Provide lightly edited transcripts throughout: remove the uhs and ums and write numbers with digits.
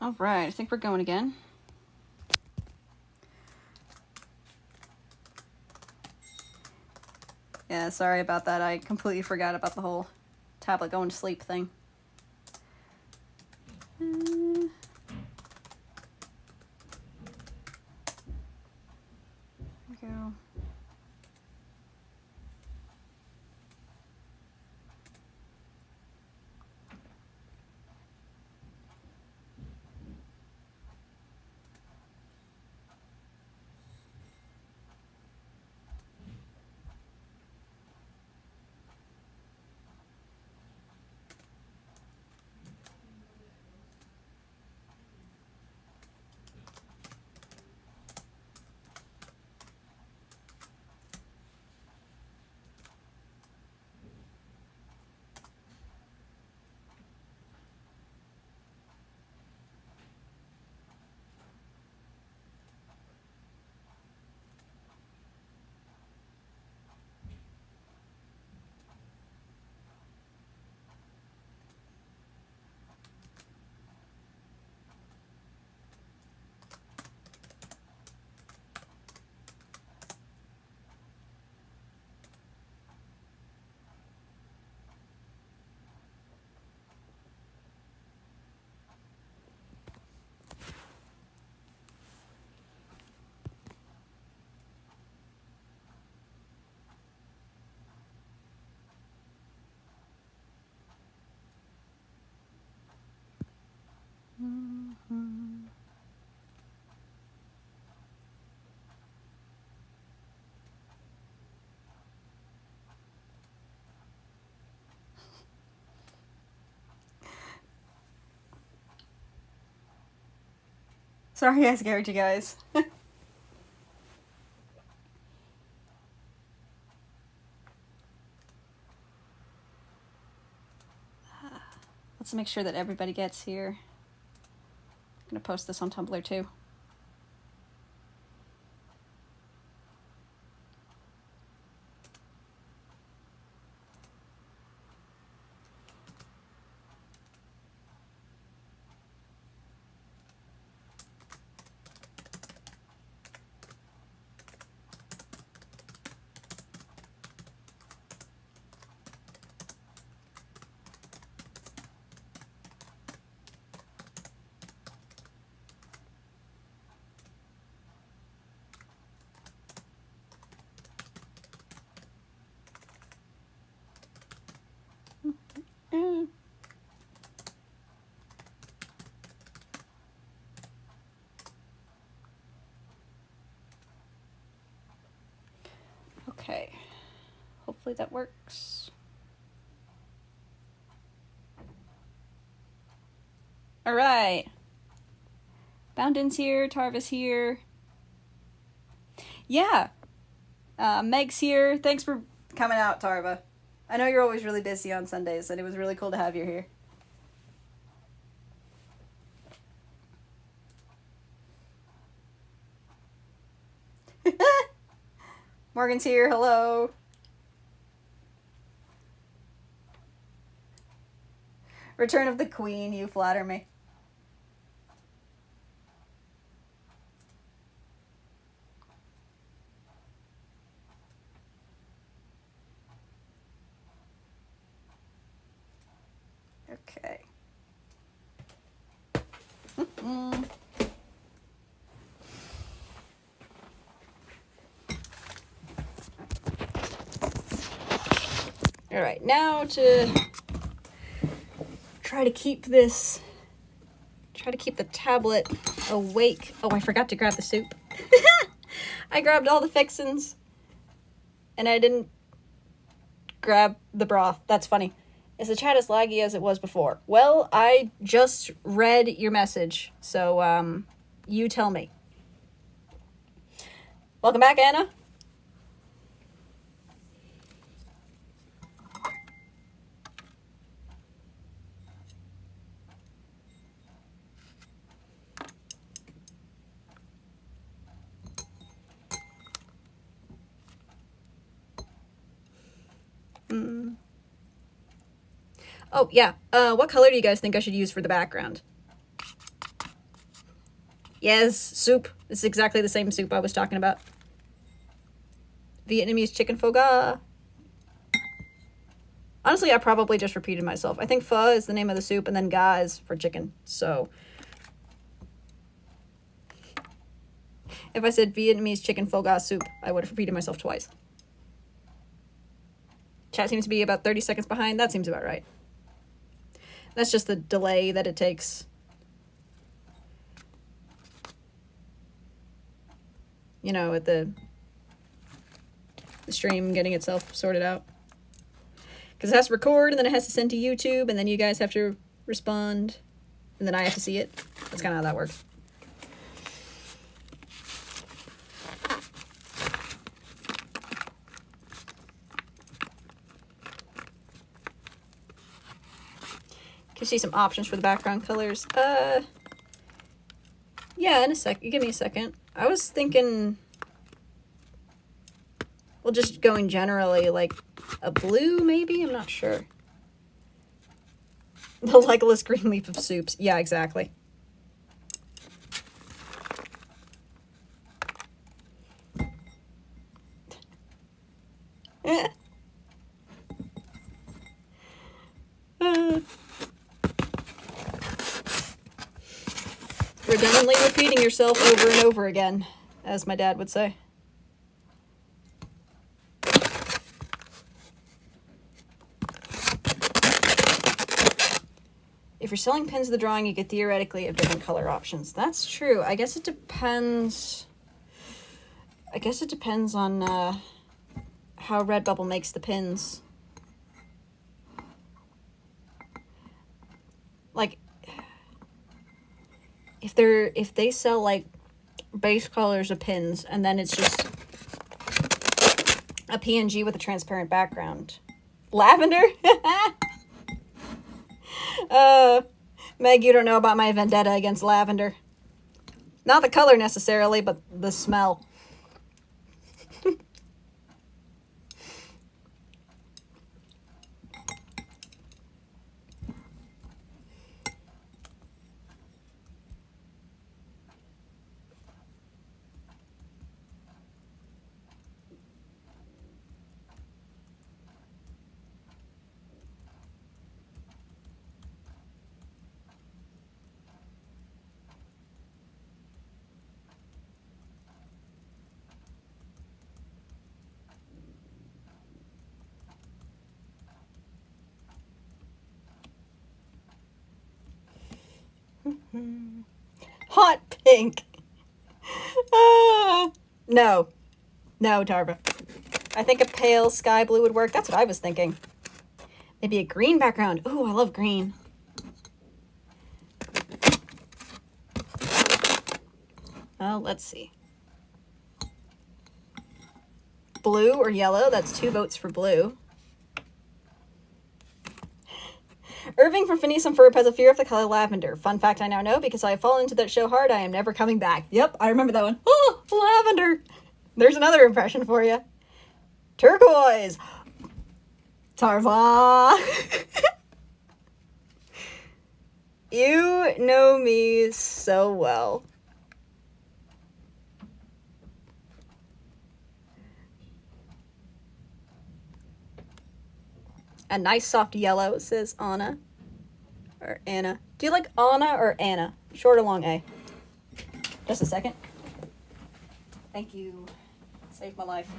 All right, I think we're going again. Yeah, sorry about that. I completely forgot about the whole tablet going to sleep thing. There we go. Sorry I scared you guys. Let's make sure that everybody gets here. I'm gonna post this on Tumblr too. Okay, hopefully that works. All right, Boundin's here, Tarva's here. Yeah, Meg's here. Thanks for coming out, Tarva. I know you're always really busy on Sundays, and it was really cool to have you here. Morgan's here, hello. Return of the Queen, you flatter me. Okay. All right, now to try to keep the tablet awake. Oh, I forgot to grab the soup. I grabbed all the fixins and I didn't grab the broth. That's funny. Is the chat as laggy as it was before? Well, I just read your message, so you tell me. Welcome back, Anna. Oh, yeah. What color do you guys think I should use for the background? Yes, soup. It's exactly the same soup I was talking about. Vietnamese chicken pho ga. Honestly, I probably just repeated myself. I think pho is the name of the soup, and then ga is for chicken. So if I said Vietnamese chicken pho ga soup, I would have repeated myself twice. Chat seems to be about 30 seconds behind. That seems about right. That's just the delay that it takes. You know, at the stream getting itself sorted out. Because it has to record, and then it has to send to YouTube, and then you guys have to respond, and then I have to see it. That's kind of how that works. Can you see some options for the background colors? Yeah, in a sec. You give me a second. I was thinking, well, just going generally, like a blue, maybe? I'm not sure. The legless green leaf of soups. Yeah, exactly. Redundantly repeating yourself over and over again, as my dad would say. If you're selling pins of the drawing, you could theoretically have different color options. That's true. I guess it depends. I guess it depends on how Redbubble makes the pins. Like, if they sell like base colors of pins and then it's just a PNG with a transparent background. Lavender? Meg, you don't know about my vendetta against lavender. Not the color necessarily, but the smell. Hot pink. No. No, Tarva. I think a pale sky blue would work. That's what I was thinking. Maybe a green background. Ooh, I love green. Well, let's see. Blue or yellow? That's 2 votes for blue. Irving from Phineas and Ferb has a fear of the color lavender. Fun fact I now know, because I have fallen into that show hard, I am never coming back. Yep, I remember that one. Oh, lavender. There's another impression for you. Turquoise. Tarva. You know me so well. A nice soft yellow, says Anna. Or Anna. Do you like Anna or Anna? Short or long A? Just a second. Thank you. Saved my life.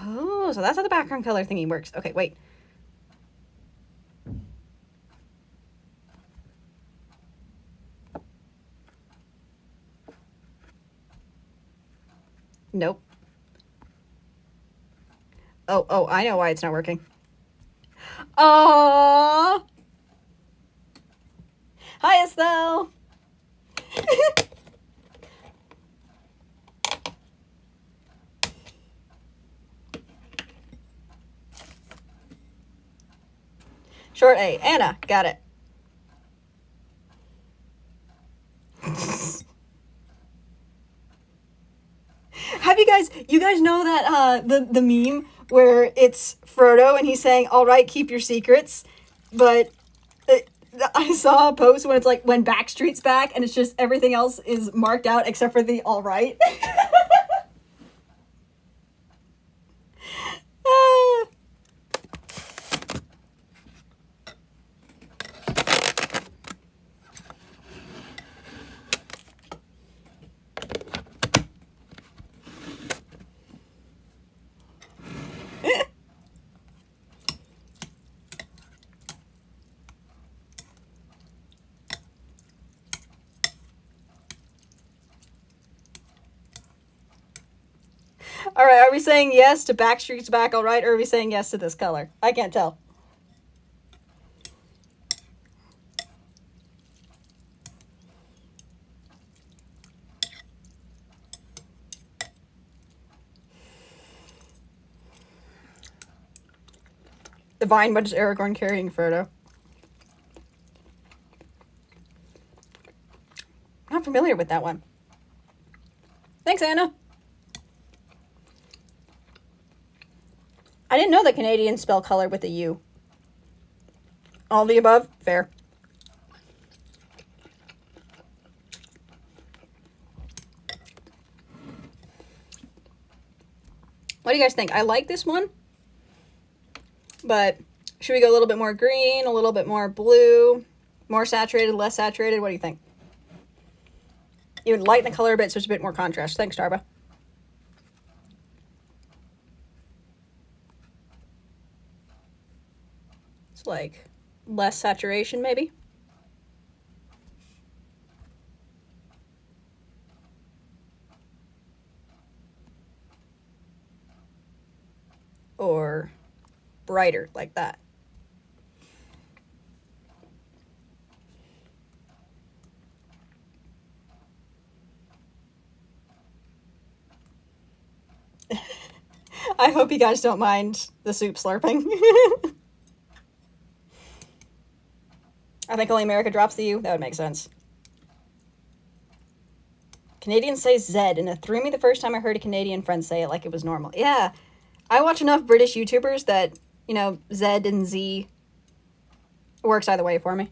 Oh, so that's how the background color thingy works. Okay, wait. Nope. Oh, I know why it's not working. Aww. Hi, Estelle. Short A. Anna. Got it. guys know that the meme where it's Frodo and he's saying, "All right, keep your secrets," but I saw a post when it's like when Backstreet's back and it's just everything else is marked out except for the "all right." All right, are we saying yes to Backstreet's back, all right, or are we saying yes to this color? I can't tell. Divine, what is Aragorn carrying Frodo? I'm not familiar with that one. Thanks, Anna. I didn't know that Canadians spell color with a U. All the above? Fair. What do you guys think? I like this one, but should we go a little bit more green, a little bit more blue, more saturated, less saturated? What do you think? You would lighten the color a bit so it's a bit more contrast. Thanks, Darba. It's like less saturation, maybe? Or brighter, like that. I hope you guys don't mind the soup slurping. I think only America drops the U. That would make sense. Canadians say Zed, and it threw me the first time I heard a Canadian friend say it like it was normal. Yeah, I watch enough British YouTubers that, you know, Zed and Z works either way for me.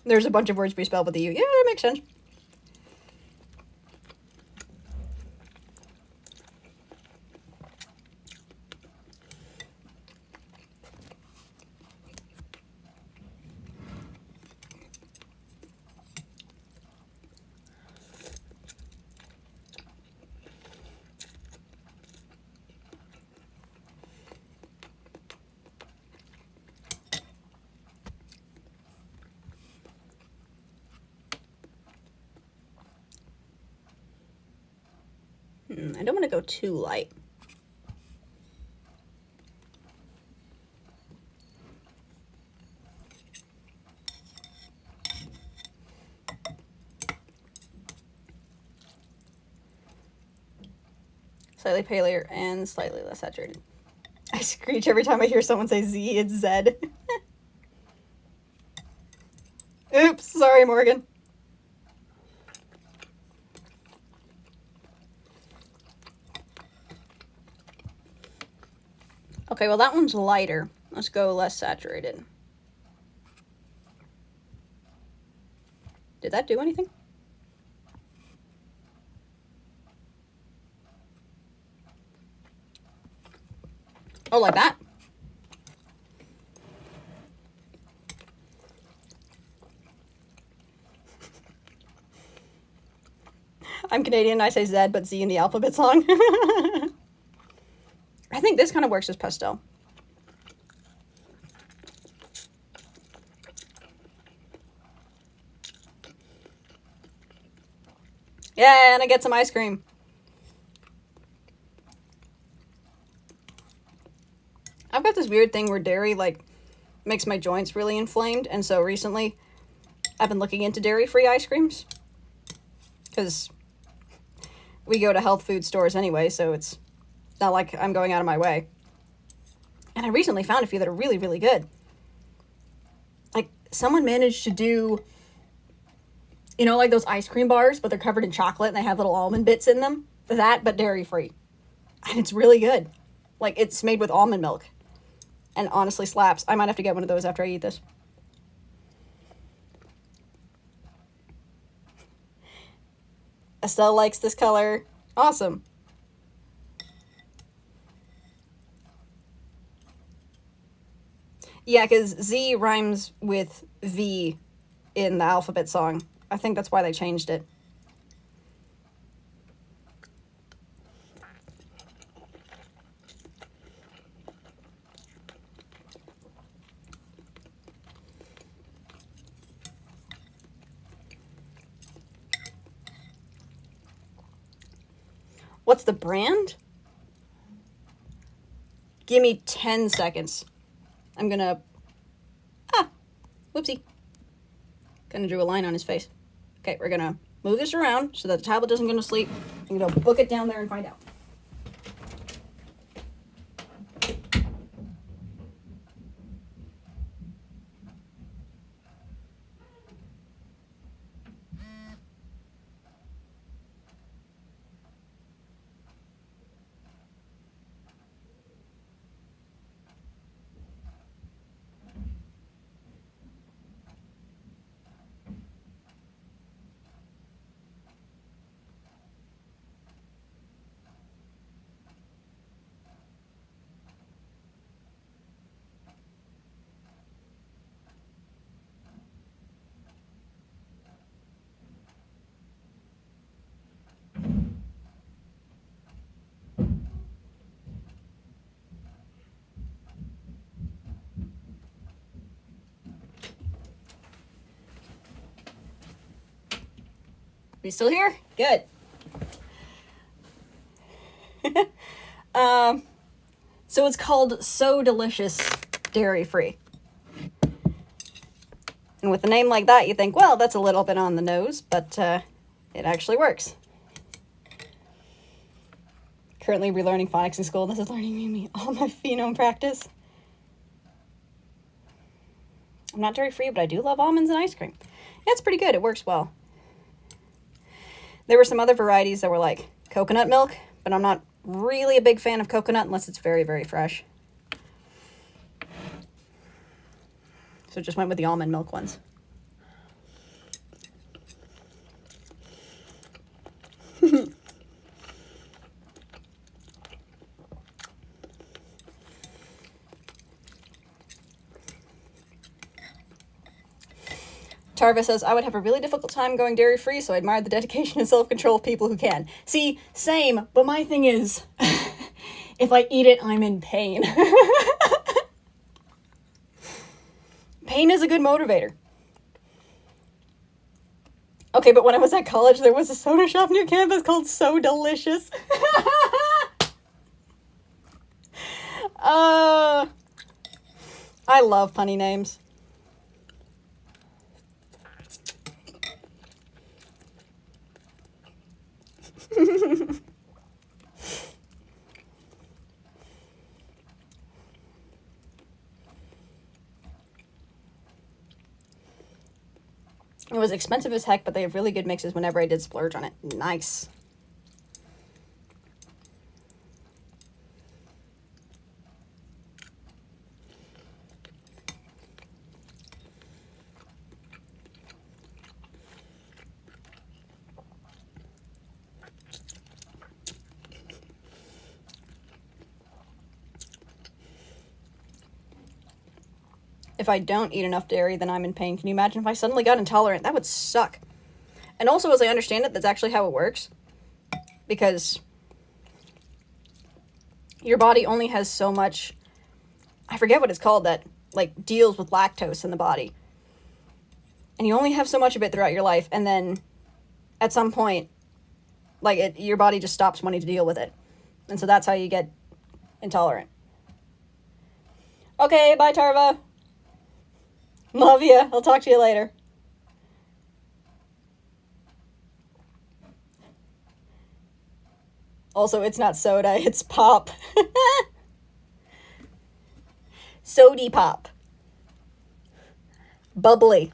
There's a bunch of words we spell with the U. Yeah, that makes sense. I don't want to go too light. Slightly paler and slightly less saturated. I screech every time I hear someone say Z, it's Zed. Oops, sorry, Morgan. Okay, well that one's lighter. Let's go less saturated. Did that do anything? Oh, like that? I'm Canadian, I say Zed, but Z in the alphabet song. I think this kind of works as pastel. Yeah, and I get some ice cream. I've got this weird thing where dairy, like, makes my joints really inflamed, and so recently I've been looking into dairy-free ice creams. Because we go to health food stores anyway, so it's not like I'm going out of my way. And I recently found a few that are really, really good. Like, someone managed to do, you know, like those ice cream bars, but they're covered in chocolate and they have little almond bits in them. that, but dairy-free. And it's really good. Like, it's made with almond milk. And honestly slaps. I might have to get one of those after I eat this. Estelle likes this color. Awesome. Yeah, because Z rhymes with V in the alphabet song. I think that's why they changed it. What's the brand? Give me 10 seconds. I'm gonna... Whoopsie. Gonna draw a line on his face. Okay, we're gonna move this around so that the tablet doesn't go to sleep. I'm gonna book it down there and find out. We still here? Good. So it's called So Delicious Dairy Free. And with a name like that, you think, well, that's a little bit on the nose, but it actually works. Currently relearning phonics in school. This is learning me all my phenome practice. I'm not dairy free, but I do love almonds and ice cream. Yeah, it's pretty good. It works well. There were some other varieties that were like coconut milk, but I'm not really a big fan of coconut unless it's very, very fresh. So just went with the almond milk ones. Tarva says, I would have a really difficult time going dairy-free, so I admire the dedication and self-control of people who can. See, same, but my thing is, if I eat it, I'm in pain. Pain is a good motivator. Okay, but when I was at college, there was a soda shop near campus called So Delicious. I love punny names. It was expensive as heck, but they have really good mixes whenever I did splurge on it. Nice. If I don't eat enough dairy, then I'm in pain. Can you imagine if I suddenly got intolerant? That would suck. And also, as I understand it, that's actually how it works. Because your body only has so much... I forget what it's called that, like, deals with lactose in the body. And you only have so much of it throughout your life. And then, at some point, like, your body just stops wanting to deal with it. And so that's how you get intolerant. Okay, bye, Tarva. Love ya. I'll talk to you later. Also, it's not soda, it's pop. Sody pop. Bubbly.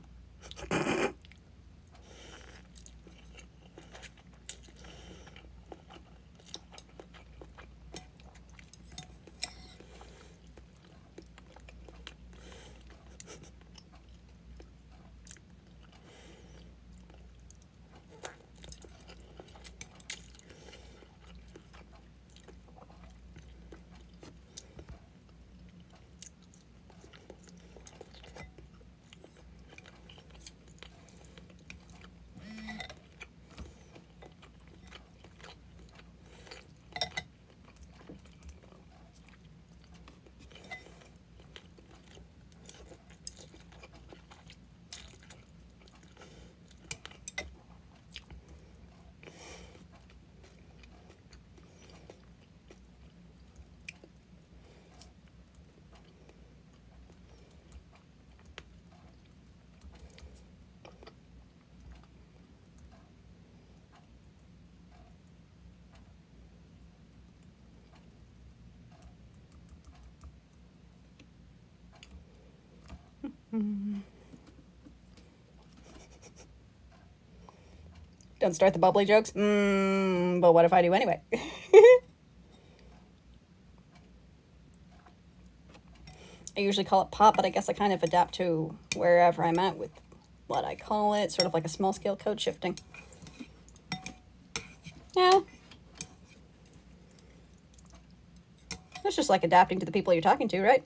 Don't start the bubbly jokes. But what if I do anyway? I usually call it pop, but I guess I kind of adapt to wherever I'm at with what I call it. Sort of like a small scale code shifting. Yeah. It's just like adapting to the people you're talking to, right?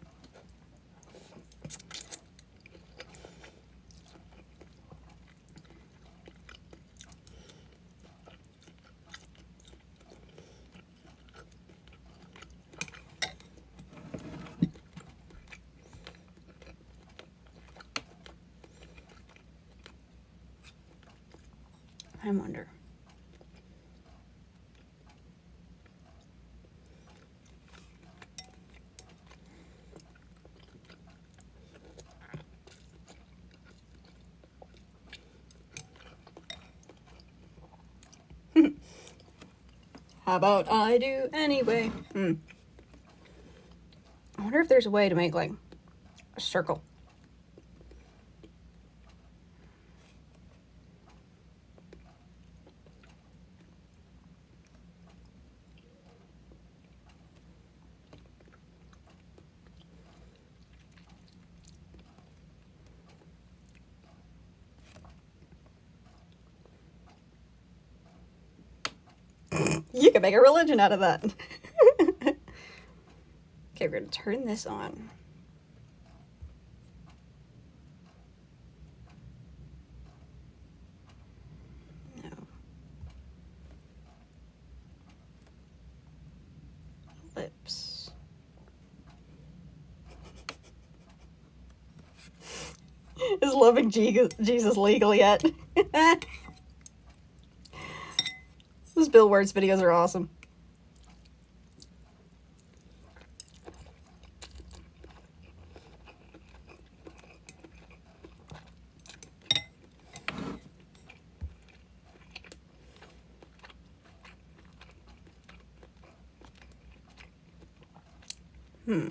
I wonder. How about I do anyway? I wonder if there's a way to make like a circle. You can make a religion out of that. Okay, we're gonna turn this on. No. Lips. Is loving Jesus legal yet? Those Bill Words videos are awesome. No.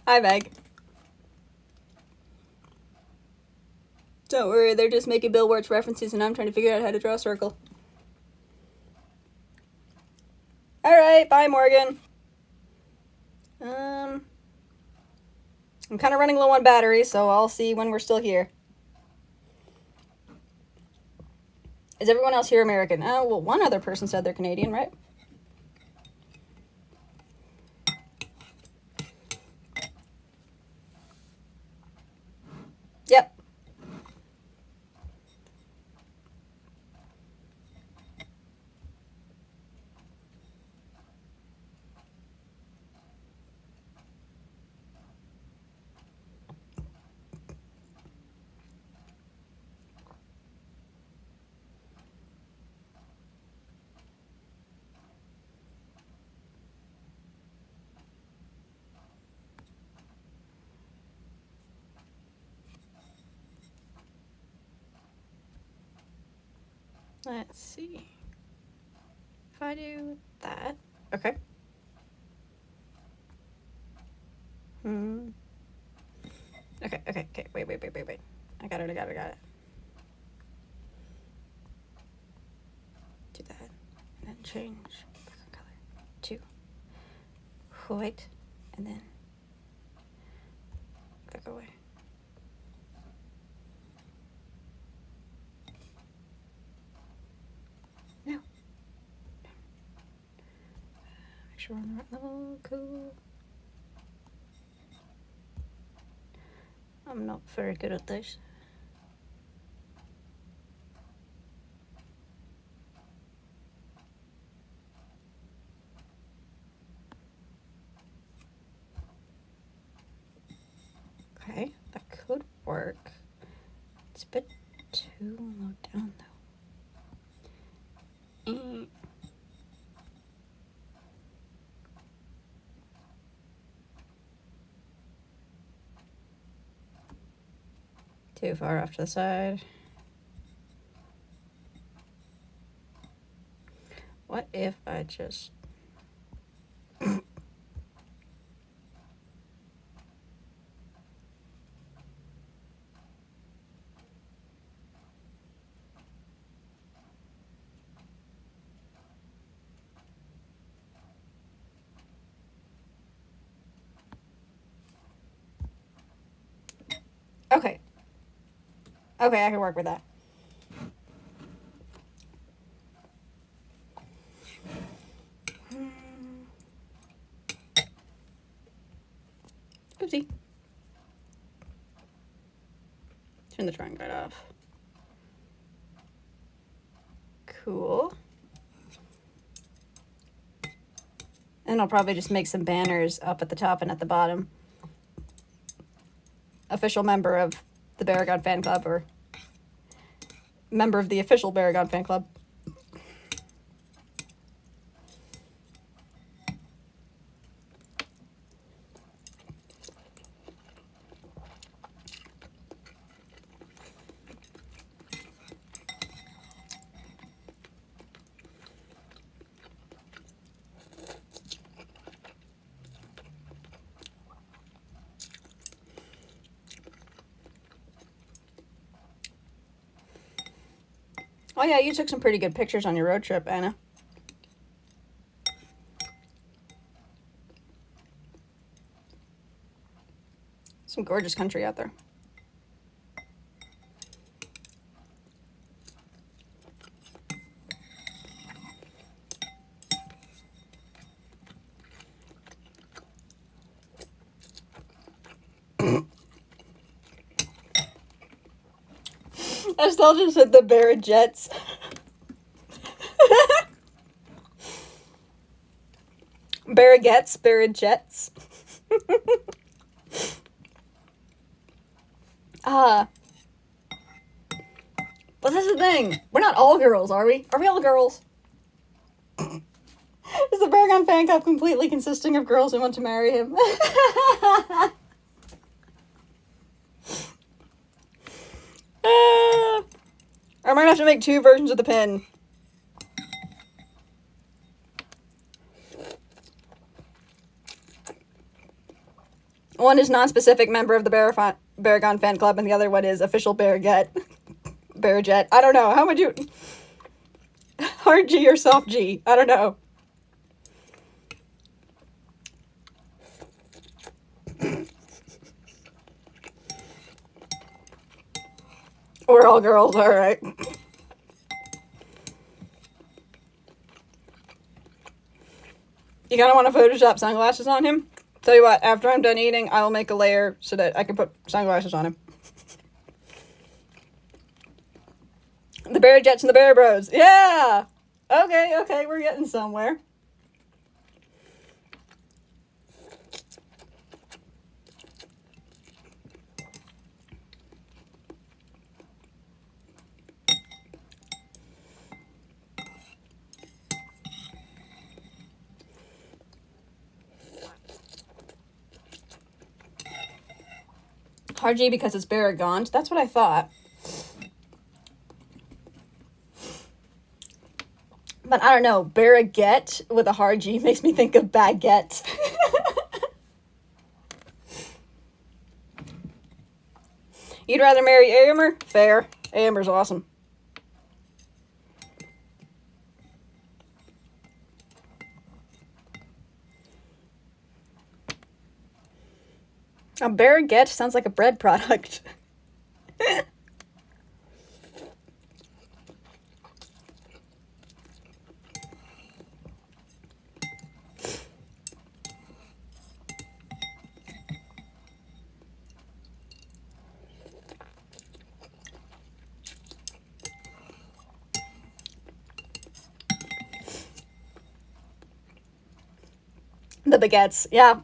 Hi, Meg. Don't worry, they're just making Bill Words references and I'm trying to figure out how to draw a circle. Alright, bye, Morgan. I'm kind of running low on battery, so I'll see when we're still here. Is everyone else here American? Oh, well, one other person said they're Canadian, right? Yep. Let's see. If I do that. Okay. Okay. Wait. I got it. Do that. And then change background color to white. And then back away. No. Make sure we're on the right level. Cool. I'm not very good at this. work. It's a bit too low down, though. Too far off to the side. What if I just... Okay. Okay, I can work with that. Oopsie. Turn the drawing right off. Cool. And I'll probably just make some banners up at the top and at the bottom. Official member of the Baragon fan club, or member of the official Baragon fan club. Oh yeah, you took some pretty good pictures on your road trip, Anna. Some gorgeous country out there. Estelle just said the Barragettes. Barragettes. But this is the thing. We're not all girls, are we? Are we all girls? Is the Baragon fan club completely consisting of girls who want to marry him? I might have to make 2 versions of the pin. One is non-specific member of the Baragon fan club, and the other one is official Barraget. Barraget. I don't know. How would you... Hard G or soft G? I don't know. We're all girls, alright. You kind of want to Photoshop sunglasses on him? Tell you what, after I'm done eating, I will make a layer so that I can put sunglasses on him. The Barragettes and the Bear Bros. Yeah! Okay, we're getting somewhere. Hard G because it's Barragont. That's what I thought. But I don't know. Barraget with a hard G makes me think of baguette. You'd rather marry Aomer? Fair. Aomer's awesome. A Barraget sounds like a bread product. The baguettes, yeah.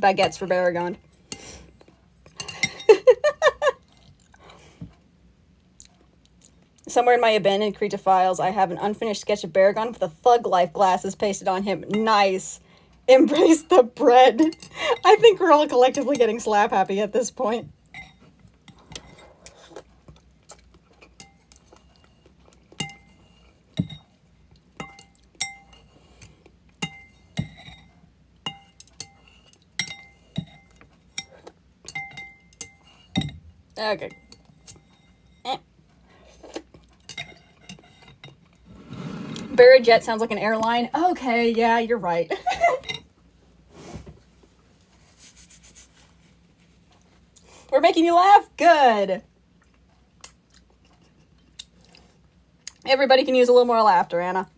baguettes for Baragon. Somewhere in my abandoned Krita files, I have an unfinished sketch of Baragon with a Thug Life glasses pasted on him. Nice. Embrace the bread. I think we're all collectively getting slap happy at this point. Okay. Barrajet sounds like an airline. Okay, yeah, you're right. We're making you laugh? Good. Everybody can use a little more laughter, Anna.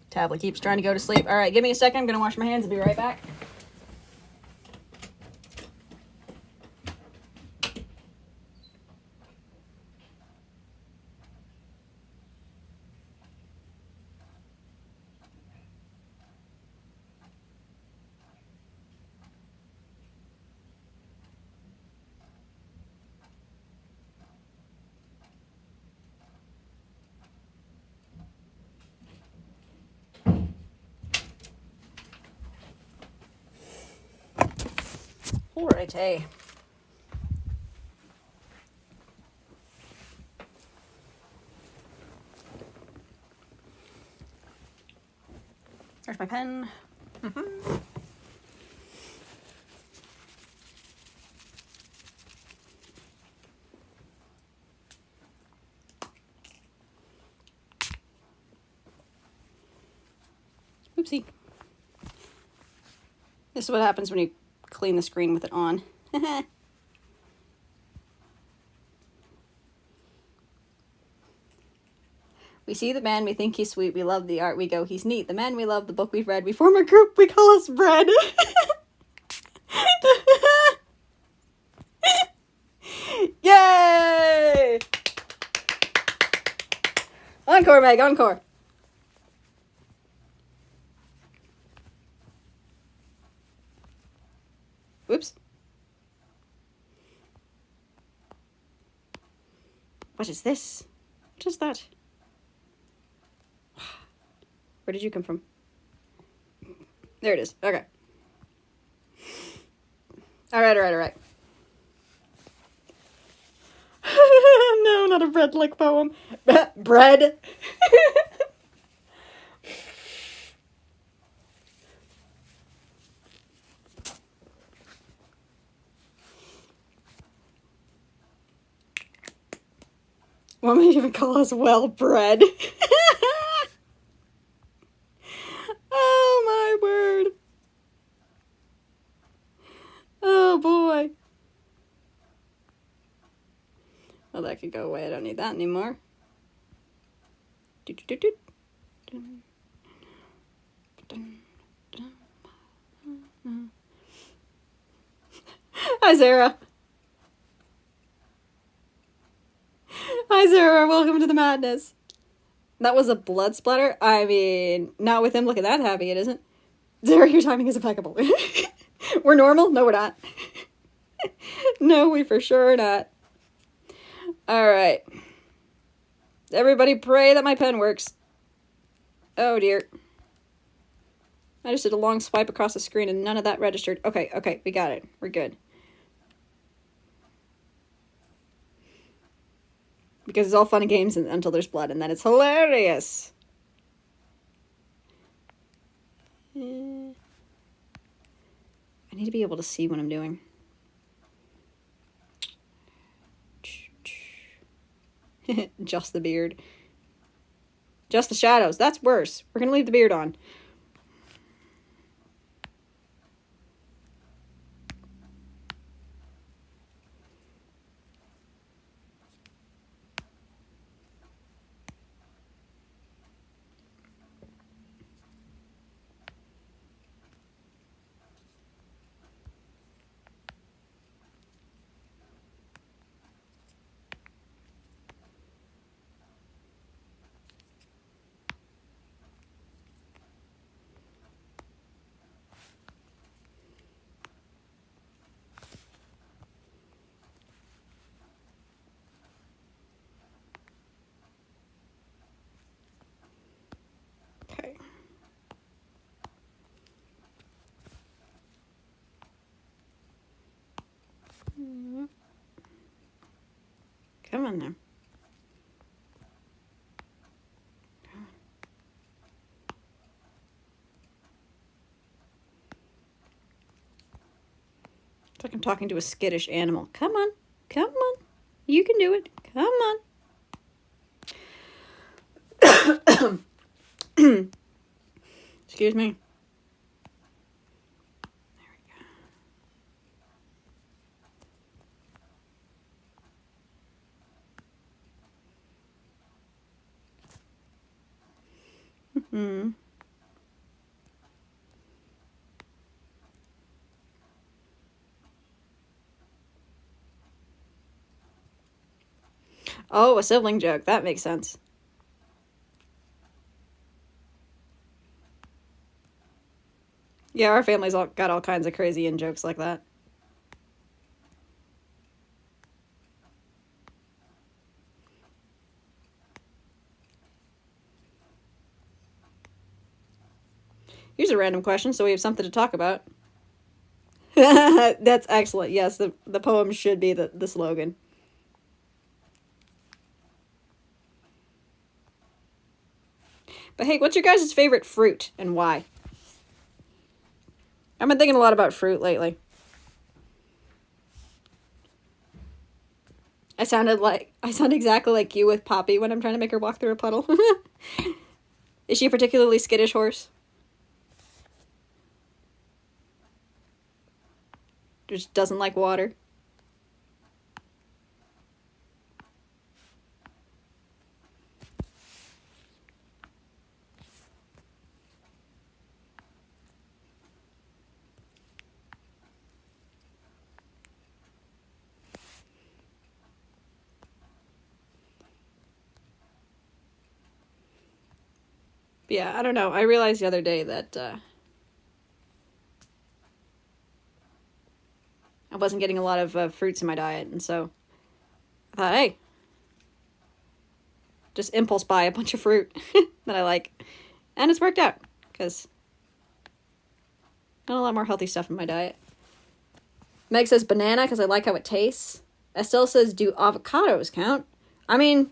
Tablet keeps trying to go to sleep. All right, give me a second. I'm going to wash my hands and be right back. Alrighty. There's my pen. Oopsie. This is what happens when you clean the screen with it on. We see the man, we think he's sweet, we love the art, we go, he's neat. The man we love, the book we've read, we form a group, we call us bread. Yay! Encore, Meg, encore. Whoops. What is this? What is that? Where did you come from? There it is. Okay. Alright. No, not a bread-like poem. Bread. One may even call us well-bred. Oh, my word. Oh, boy. Well, that could go away. I don't need that anymore. Hi, Sarah. Hi, Sarah. Welcome to the madness. That was a blood splatter? I mean, not with him looking that happy, it isn't. Sarah, your timing is impeccable. We're normal? No, we're not. No, we for sure are not. Alright. Everybody pray that my pen works. Oh, dear. I just did a long swipe across the screen and none of that registered. Okay, we got it. We're good. Because it's all fun and games until there's blood, and then it's hilarious. I need to be able to see what I'm doing. Just the beard. Just the shadows. That's worse. We're going to leave the beard on. Come on now. It's like I'm talking to a skittish animal. Come on. Come on. You can do it. Come on. Excuse me. There we go. Oh, a sibling joke. That makes sense. Yeah, our family's got all kinds of crazy in jokes like that. Here's a random question, so we have something to talk about. That's excellent. Yes, the poem should be the slogan. But hey, what's your guys' favorite fruit and why? I've been thinking a lot about fruit lately. I sound exactly like you with Poppy when I'm trying to make her walk through a puddle. Is she a particularly skittish horse? Just doesn't like water? But yeah, I don't know. I realized the other day that I wasn't getting a lot of fruits in my diet, and so I thought, hey, just impulse buy a bunch of fruit that I like. And it's worked out, because got a lot more healthy stuff in my diet. Meg says banana, because I like how it tastes. Estelle says, do avocados count? I mean,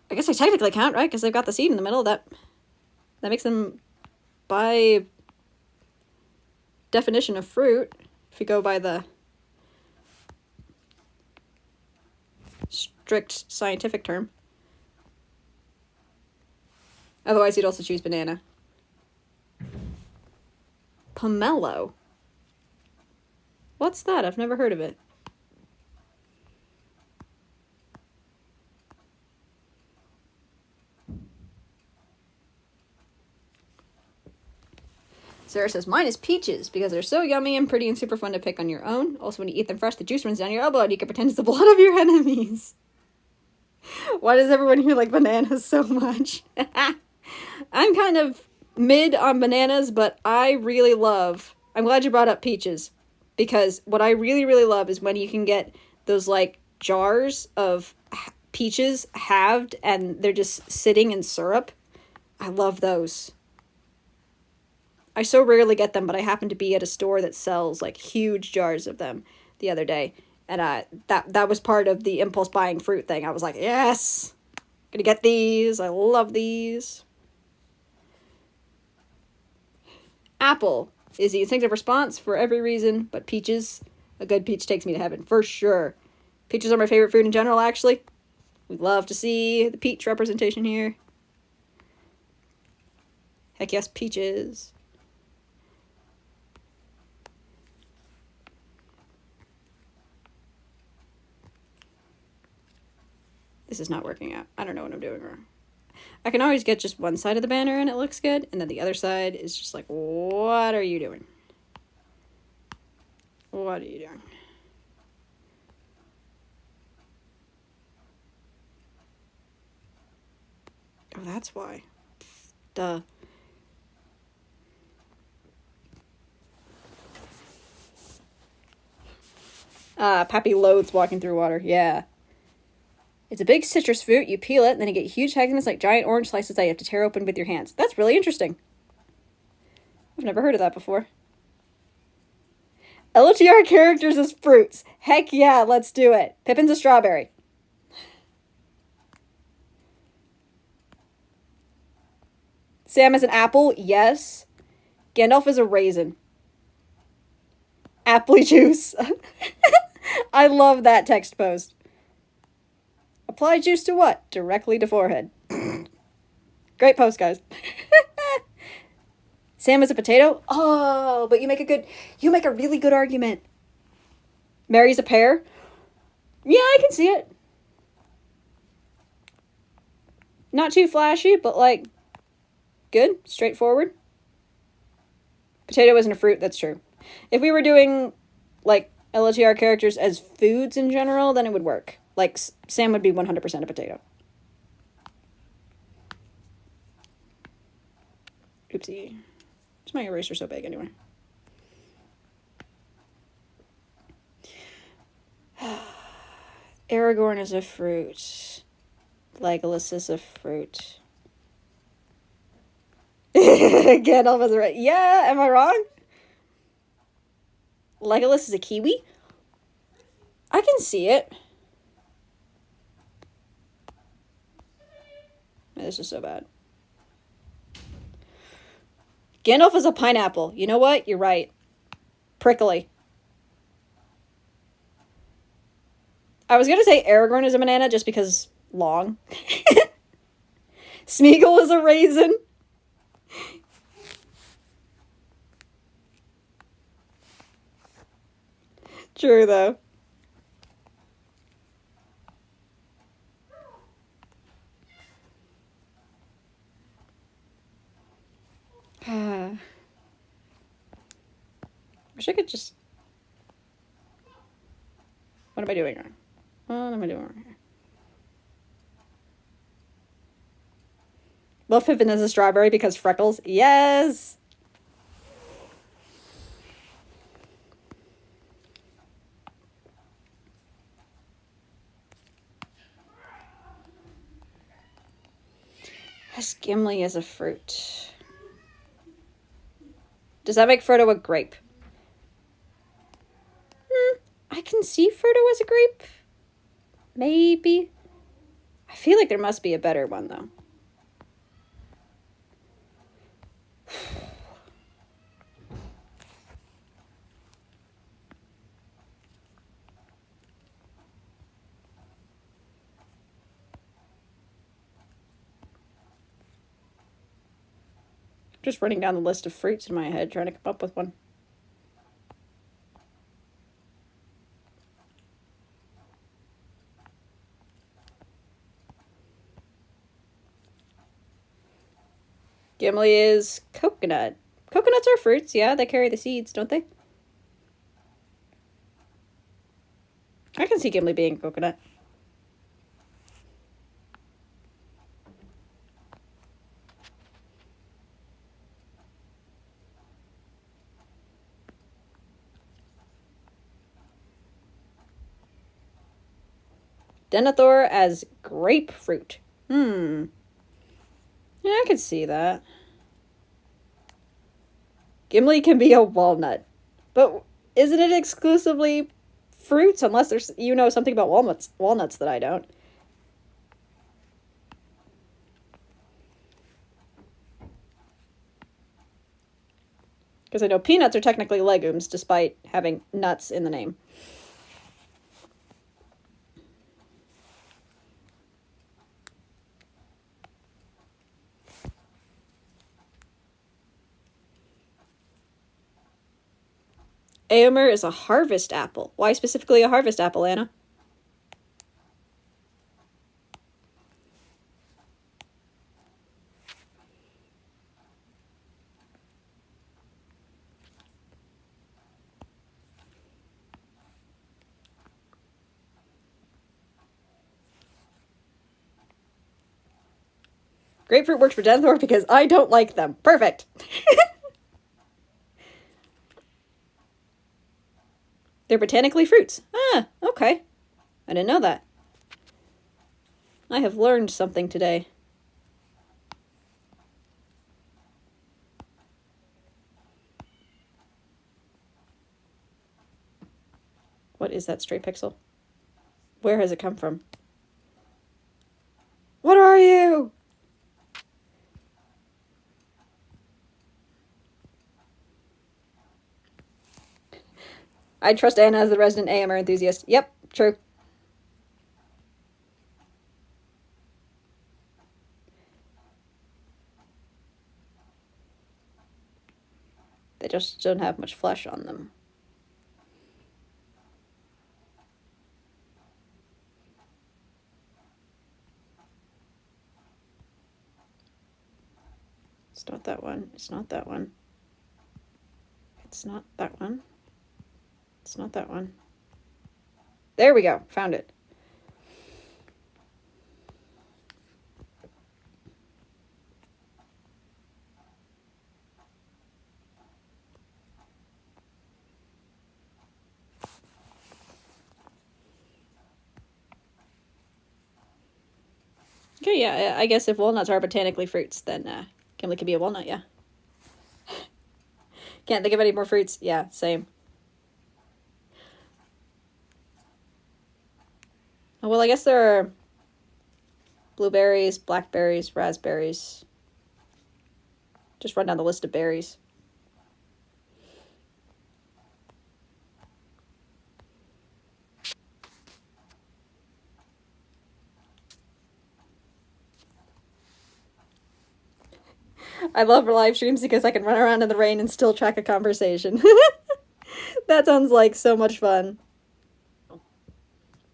I guess they technically count, right? Because they've got the seed in the middle. That makes them, by definition of fruit, if you go by the strict scientific term. Otherwise, you'd also choose banana. Pomelo. What's that? I've never heard of it. Sarah says, mine is peaches, because they're so yummy and pretty and super fun to pick on your own. Also, when you eat them fresh, the juice runs down your elbow and you can pretend it's the blood of your enemies. Why does everyone here like bananas so much? I'm kind of mid on bananas, but I'm glad you brought up peaches, because what I really, really love is when you can get those, like, jars of peaches halved and they're just sitting in syrup. I love those. I so rarely get them, but I happened to be at a store that sells, like, huge jars of them the other day. And that was part of the impulse buying fruit thing. I was like, yes, gonna get these. I love these. Apple is the instinctive response for every reason, but peaches, a good peach takes me to heaven, for sure. Peaches are my favorite fruit in general, actually. We love to see the peach representation here. Heck yes, peaches. This is not working out. I don't know what I'm doing wrong. I can always get just one side of the banner and it looks good, and then the other side is just like, what are you doing? What are you doing? Oh, that's why. Duh. Pappy loathes walking through water. Yeah. It's a big citrus fruit. You peel it, and then you get huge segments like giant orange slices that you have to tear open with your hands. That's really interesting. I've never heard of that before. LOTR characters as fruits. Heck yeah, let's do it. Pippin's a strawberry. Sam is an apple? Yes. Gandalf is a raisin. Apple juice. I love that text post. Apply juice to what? Directly to forehead. Great post, guys. Sam is a potato? Oh, but you make a really good argument. Mary's a pear? Yeah, I can see it. Not too flashy, but like, good, straightforward. Potato isn't a fruit, that's true. If we were doing, like, LOTR characters as foods in general, then it would work. Like, Sam would be 100% a potato. Oopsie. Why's my eraser so big anyway? Aragorn is a fruit. Legolas is a fruit. Gandalf is right. Yeah, am I wrong? Legolas is a kiwi? I can see it. This is so bad. Gandalf is a pineapple. You know what? You're right. Prickly. I was going to say Aragorn is a banana just because long. Smeagol is a raisin. True, though. Wish I could just... What am I doing wrong? What am I doing wrong here? Love Pippin is a strawberry because freckles. Yes! Yes, Gimli is a fruit. Does that make Frodo a grape? I can see Frodo as a grape. Maybe. I feel like there must be a better one, though. Just running down the list of fruits in my head, trying to come up with one. Gimli is coconut. Coconuts are fruits, yeah. They carry the seeds, don't they? I can see Gimli being coconut. Denethor as grapefruit. Yeah, I could see that. Gimli can be a walnut. But isn't it exclusively fruits? Unless there's something about walnuts that I don't. Because I know peanuts are technically legumes, despite having nuts in the name. Éomer is a harvest apple. Why specifically a harvest apple, Anna? Grapefruit works for Denethor because I don't like them. Perfect. They're botanically fruits. Ah, okay. I didn't know that. I have learned something today. What is that stray pixel? Where has it come from? What are you? I trust Anna as the resident AMR enthusiast. Yep, true. They just don't have much flesh on them. It's not that one. It's not that one. It's not that one. It's not that one. There we go. Found it. Okay, yeah, I guess if walnuts are botanically fruits, then Kimberly could be a walnut, yeah. Can't think of any more fruits. Yeah, same. Oh, well, I guess there are blueberries, blackberries, raspberries. Just run down the list of berries. I love live streams because I can run around in the rain and still track a conversation. That sounds like so much fun.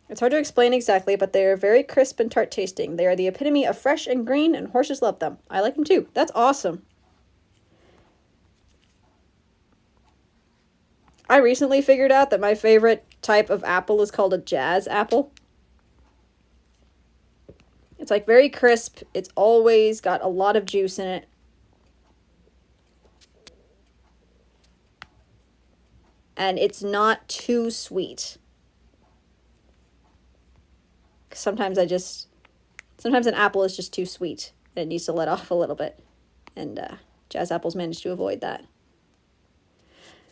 It's hard to explain exactly, but they are very crisp and tart tasting. They are the epitome of fresh and green, and horses love them. I like them too. That's awesome. I recently figured out that my favorite type of apple is called a jazz apple. It's like very crisp. It's always got a lot of juice in it. And it's not too sweet. Sometimes an apple is just too sweet and it needs to let off a little bit. And jazz apples manage to avoid that.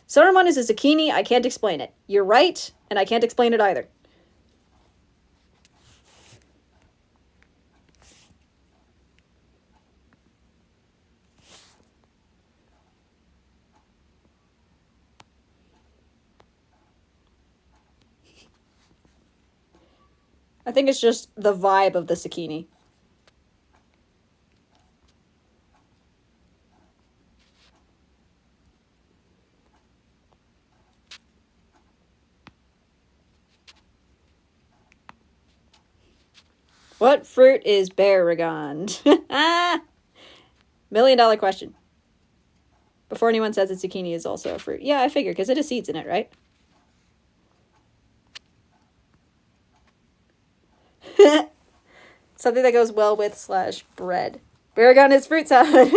Saruman is a zucchini. I can't explain it. You're right, and I can't explain it either. I think it's just the vibe of the zucchini. What fruit is Barragond? $1 million question. Before anyone says that zucchini is also a fruit. Yeah, I figured, because it has seeds in it, right? Something that goes well with / bread. Barragond is fruit salad.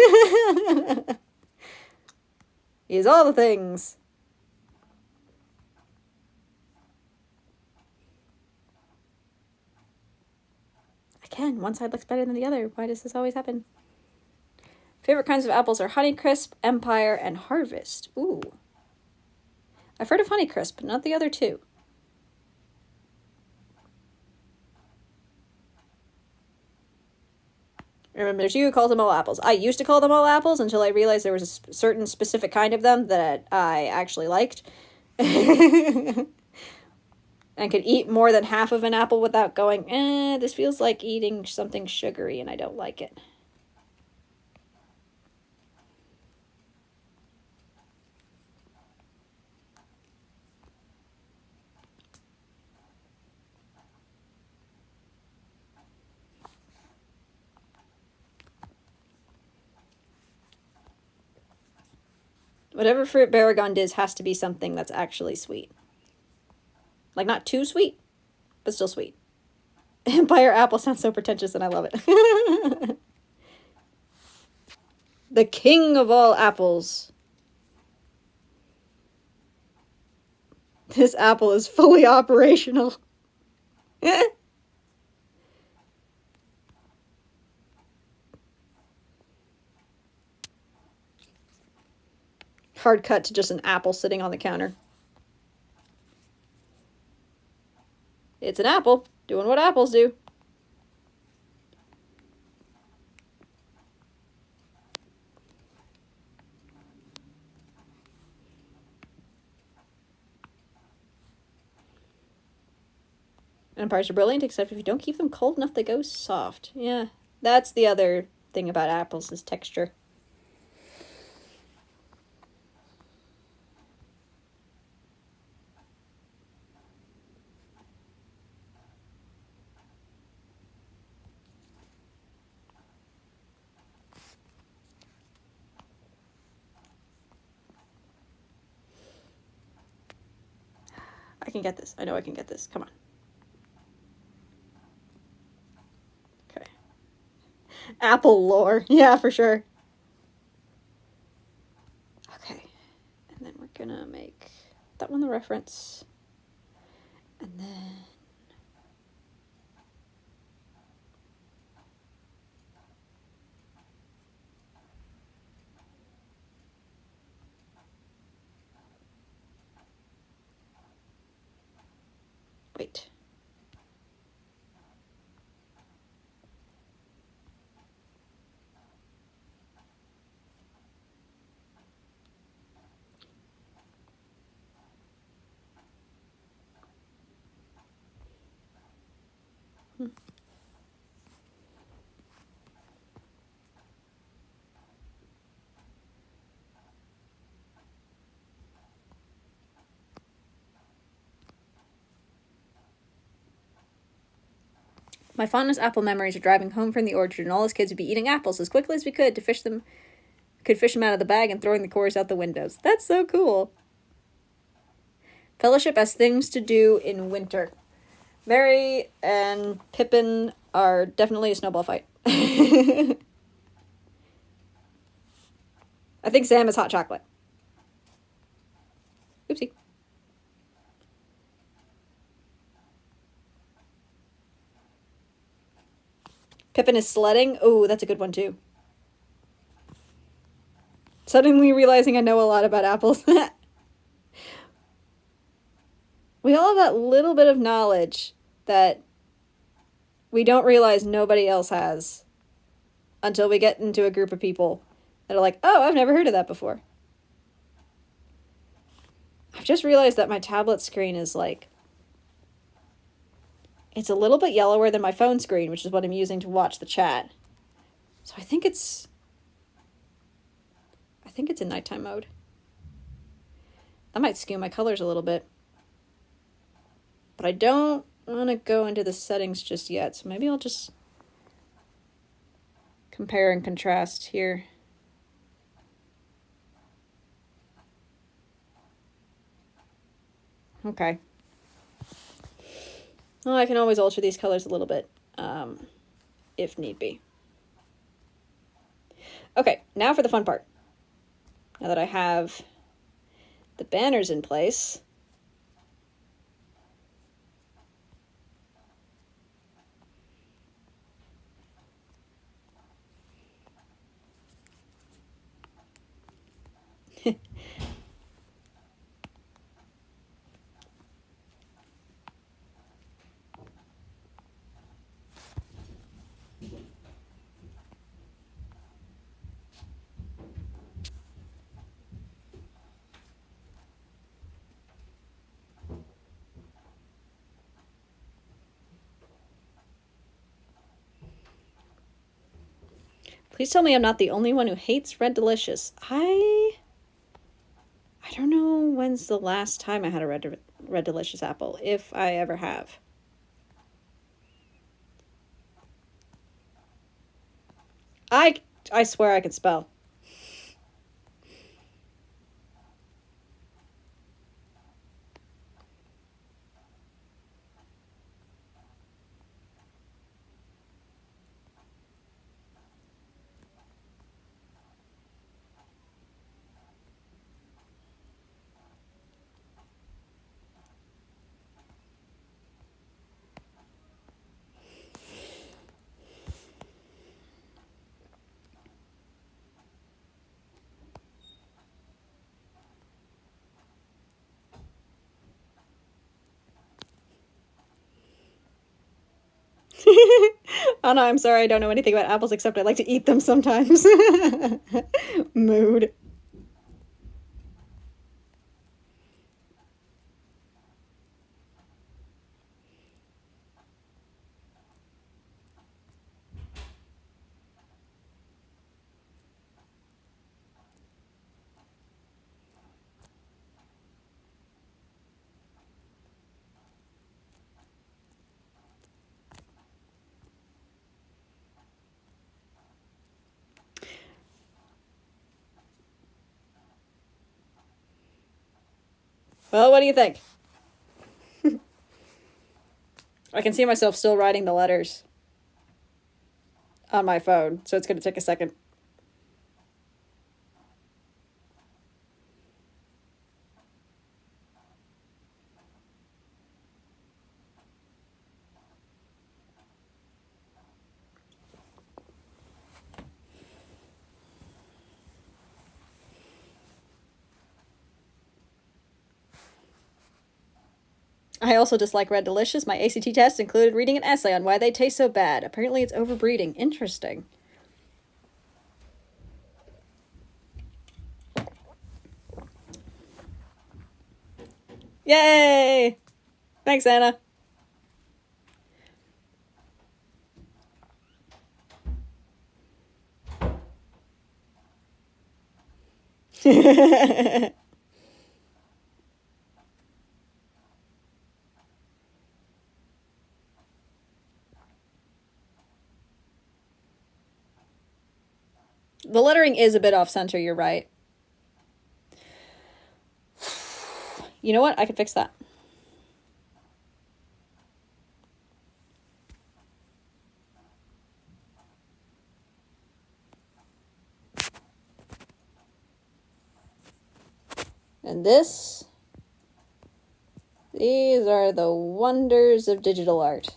He is all the things. Again, one side looks better than the other. Why does this always happen? Favorite kinds of apples are Honeycrisp, Empire, and Harvest. Ooh. I've heard of Honeycrisp, but not the other two. Remember, there's you who calls them all apples. I used to call them all apples until I realized there was a certain specific kind of them that I actually liked. And could eat more than half of an apple without going, this feels like eating something sugary and I don't like it. Whatever fruit Barragond is has to be something that's actually sweet. Like, not too sweet, but still sweet. Empire apple sounds so pretentious and I love it. The king of all apples. This apple is fully operational. Hard cut to just an apple sitting on the counter. It's an apple, doing what apples do. Empires are brilliant, except if you don't keep them cold enough, they go soft. Yeah, that's the other thing about apples is texture. I can get this. I know I can get this. Come on. Okay. Apple lore. Yeah, for sure. Okay. And then we're gonna make that one the reference. And then... Wait. My fondest apple memories are driving home from the orchard, and all us kids would be eating apples as quickly as we could to fish them out of the bag and throwing the cores out the windows. That's so cool. Fellowship as things to do in winter. Merry and Pippin are definitely a snowball fight. I think Sam is hot chocolate. Oopsie. Pippin is sledding. Oh, that's a good one too. Suddenly realizing I know a lot about apples. We all have that little bit of knowledge that we don't realize nobody else has until we get into a group of people that are like, oh, I've never heard of that before. I've just realized that my tablet screen is like, it's a little bit yellower than my phone screen, which is what I'm using to watch the chat. So I think it's in nighttime mode. That might skew my colors a little bit. But I don't want to go into the settings just yet, so maybe I'll just compare and contrast here. Okay. Well, I can always alter these colors a little bit, if need be. Okay, now for the fun part. Now that I have the banners in place, please tell me I'm not the only one who hates Red Delicious. I don't know when's the last time I had a Red Delicious apple, if I ever have. I swear I could spell. Oh no, I'm sorry, I don't know anything about apples except I like to eat them sometimes. Mood. Well, what do you think? I can see myself still writing the letters on my phone, so it's going to take a second. I also dislike Red Delicious. My ACT test included reading an essay on why they taste so bad. Apparently it's overbreeding. Interesting. Yay! Thanks, Anna. The lettering is a bit off-center, you're right. You know what? I could fix that. And these are the wonders of digital art.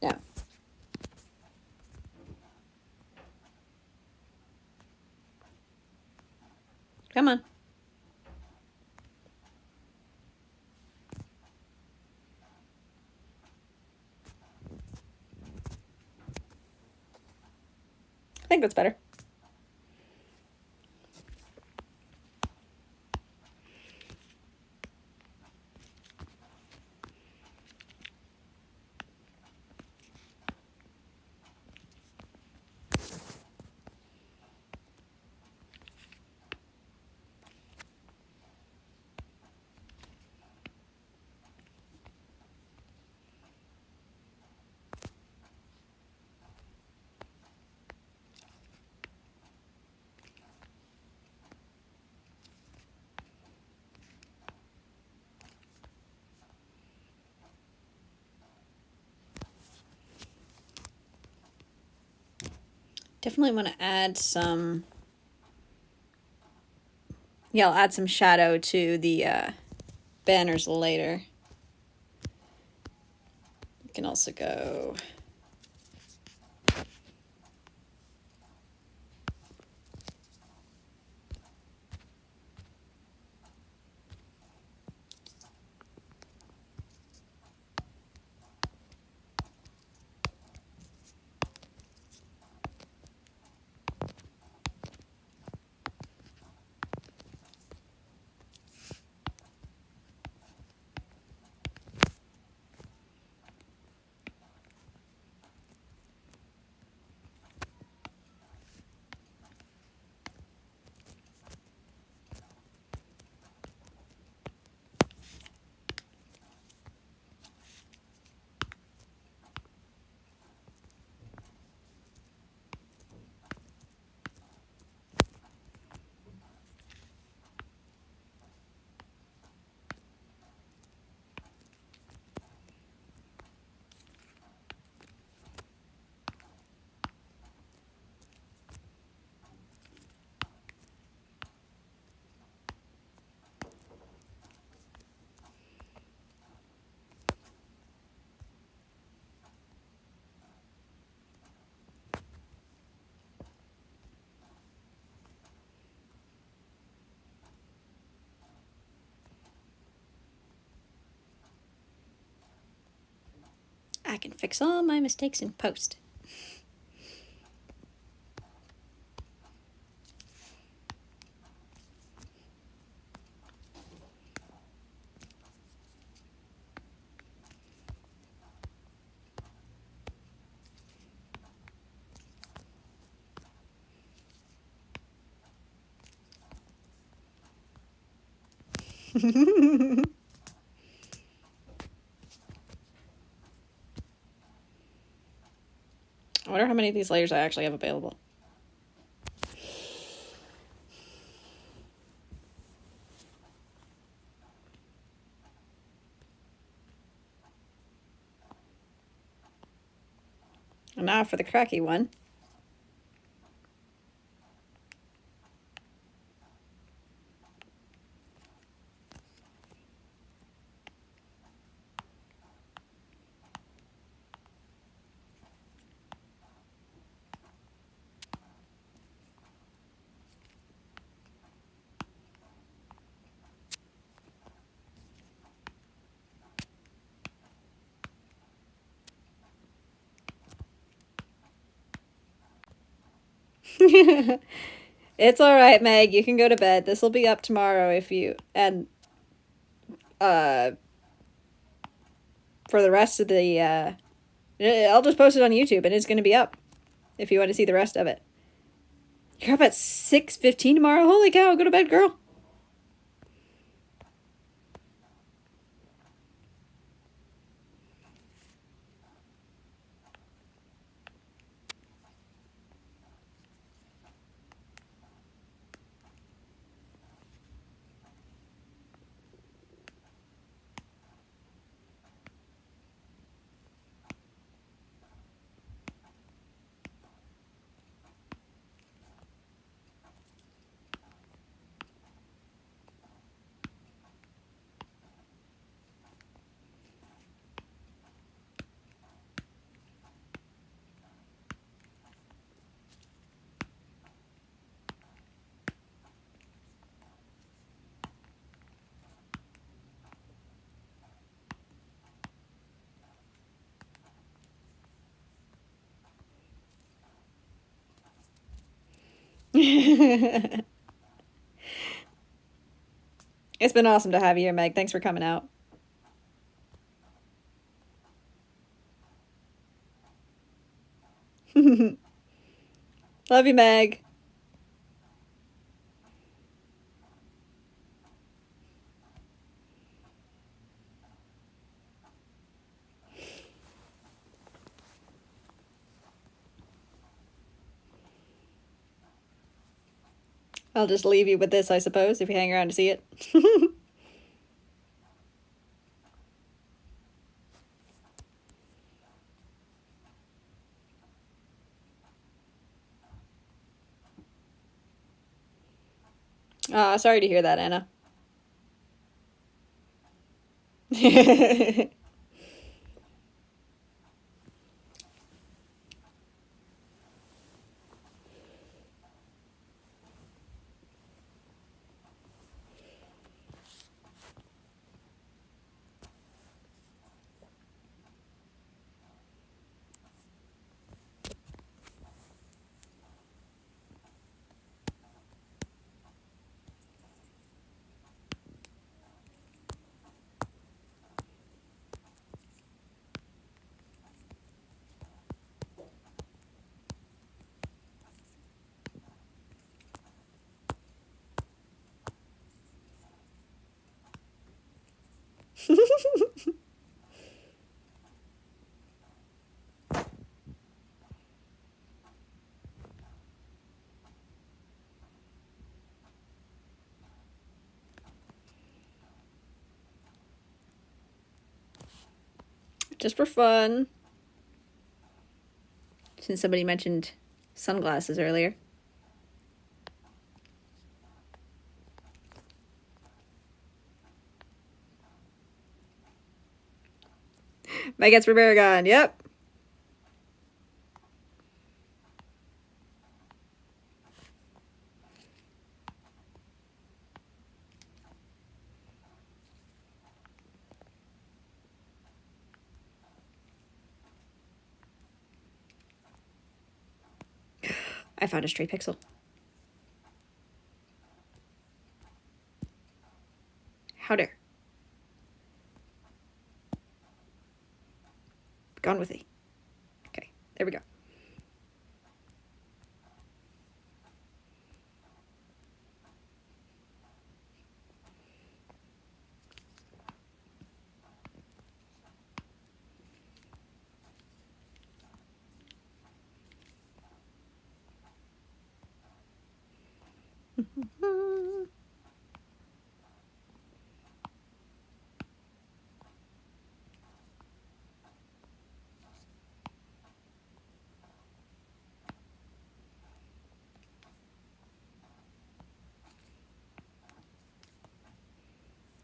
Now, come on. I think that's better. Definitely want to add some... Yeah, I'll add some shadow to the banners later. You can also go... I can fix all my mistakes in post. I wonder how many of these layers I actually have available. And now for the cracky one. It's all right, Meg. You can go to bed. This will be up tomorrow if you and for the rest of the I'll just post it on YouTube and it's going to be up if you want to see the rest of it. You're up at 6:15 tomorrow. Holy cow, go to bed, girl. It's been awesome to have you here, Meg. Thanks for coming out. Love you, Meg. I'll just leave you with this, I suppose, if you hang around to see it. Sorry to hear that, Anna. Just for fun. Since somebody mentioned sunglasses earlier. Baguettes for Baragon, yep. I found a stray pixel. How dare. Gone with thee. Okay, there we go.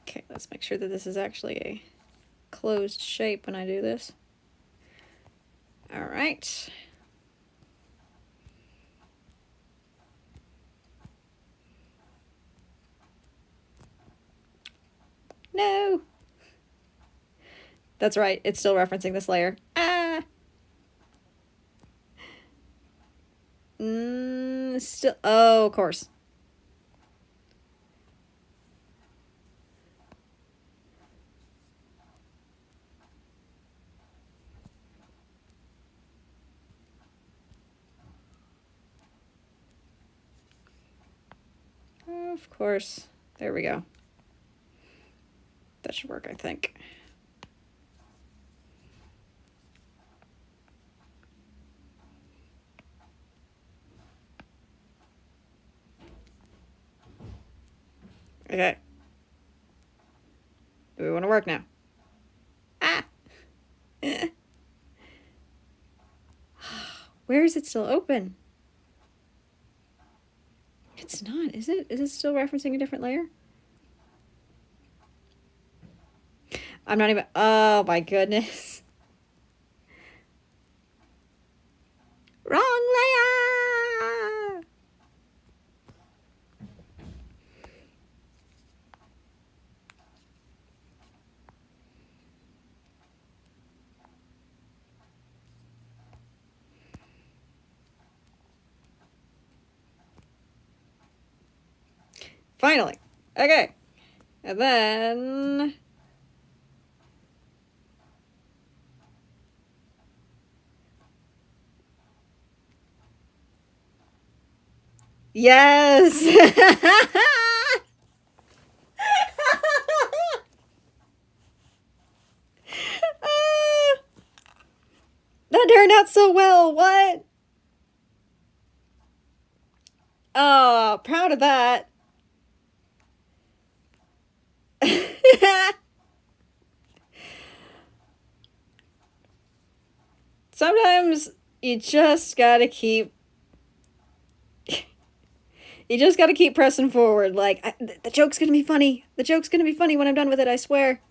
Okay, let's make sure that this is actually a closed shape when I do this. All right. No. That's right, it's still referencing this layer. Ah! Still, oh, of course. Of course. There we go. That should work, I think. Okay. Do we want to work now? Ah! Where is it still open? It's not, is it? Is it still referencing a different layer? I'm not even, oh my goodness. Wrong layer! Finally. Okay. And then... Yes! That turned out so well. What? Oh, proud of that. Sometimes you just gotta keep... You just gotta keep pressing forward. Like, the joke's gonna be funny. The joke's gonna be funny when I'm done with it, I swear.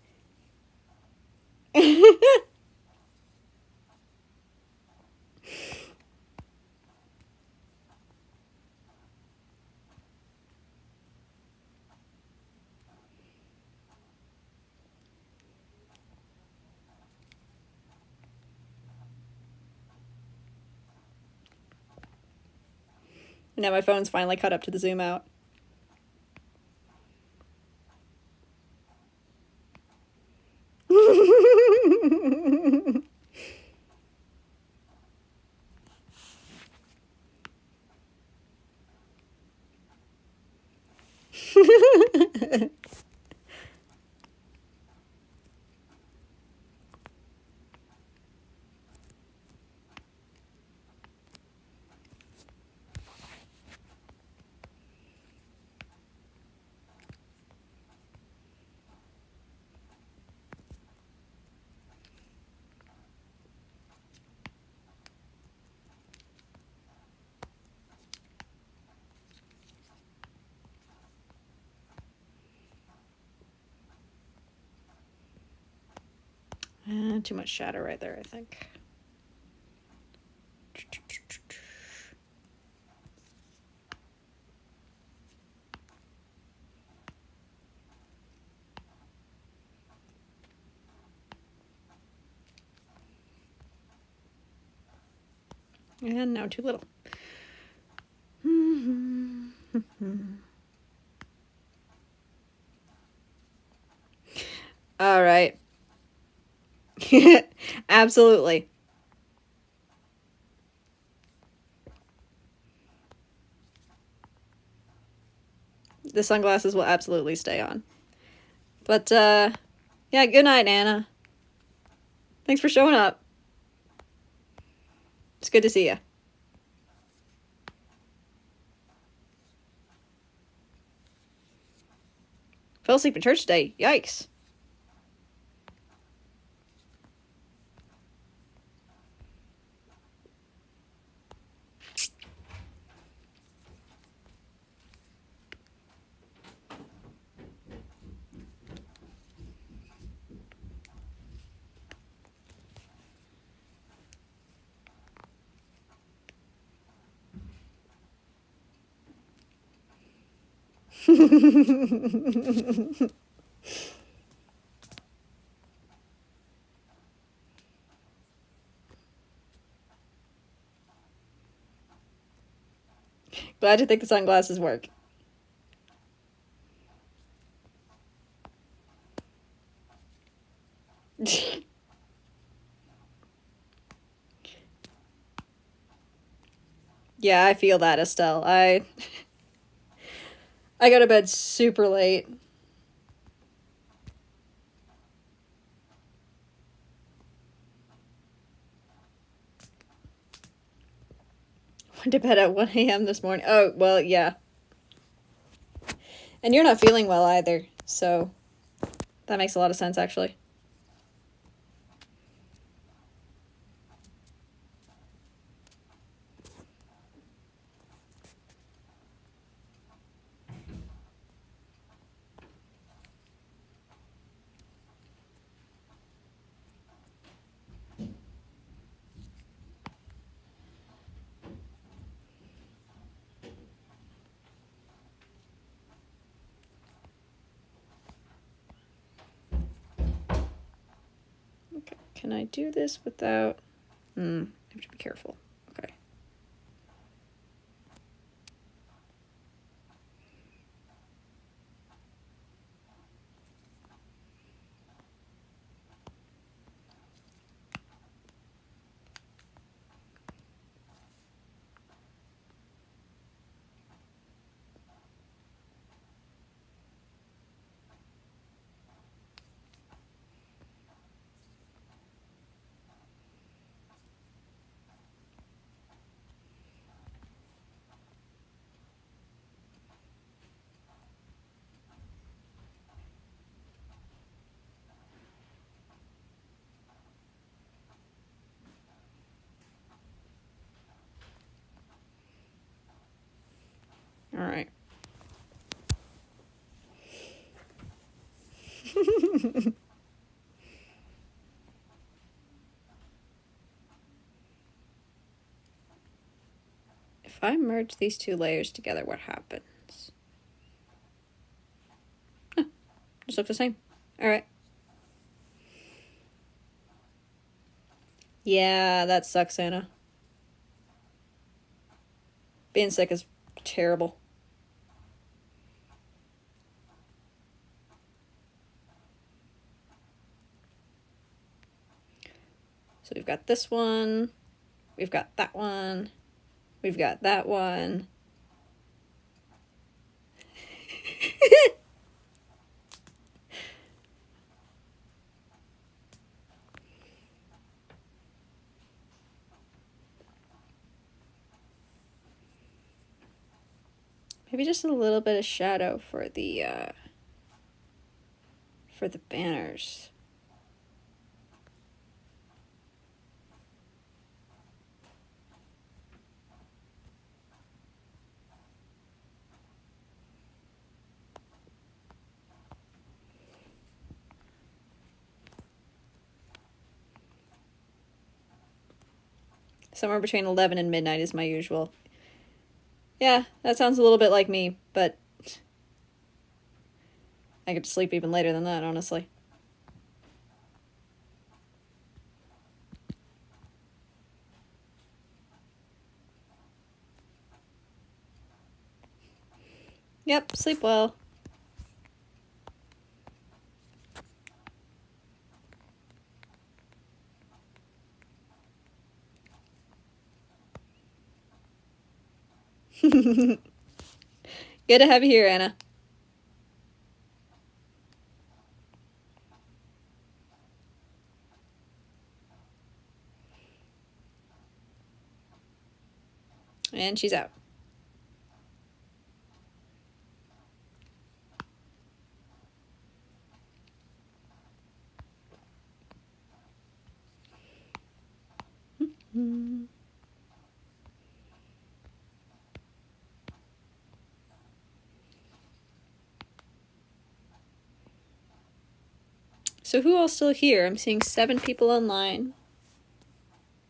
Now my phone's finally caught up to the zoom out. Too much shadow right there, I think. And now too little. All right. Absolutely. The sunglasses will absolutely stay on. But, yeah, good night, Anna. Thanks for showing up. It's good to see you. Fell asleep in church today. Yikes. Glad you think the sunglasses work. Yeah, I feel that, Estelle. I go to bed super late. Went to bed at 1 a.m. this morning. Oh, well, yeah. And you're not feeling well either, so that makes a lot of sense, actually. Okay, can I do this without... I have to be careful. Okay. All right. If I merge these two layers together, what happens? Huh, just look the same. All right. Yeah, that sucks, Anna. Being sick is terrible. So we've got this one, we've got that one, we've got that one. Maybe just a little bit of shadow for the banners. Somewhere between 11 and midnight is my usual. Yeah, that sounds a little bit like me, but I get to sleep even later than that, honestly. Yep, sleep well. Good to have you here, Anna. And she's out. So who all's still here? I'm seeing 7 people online.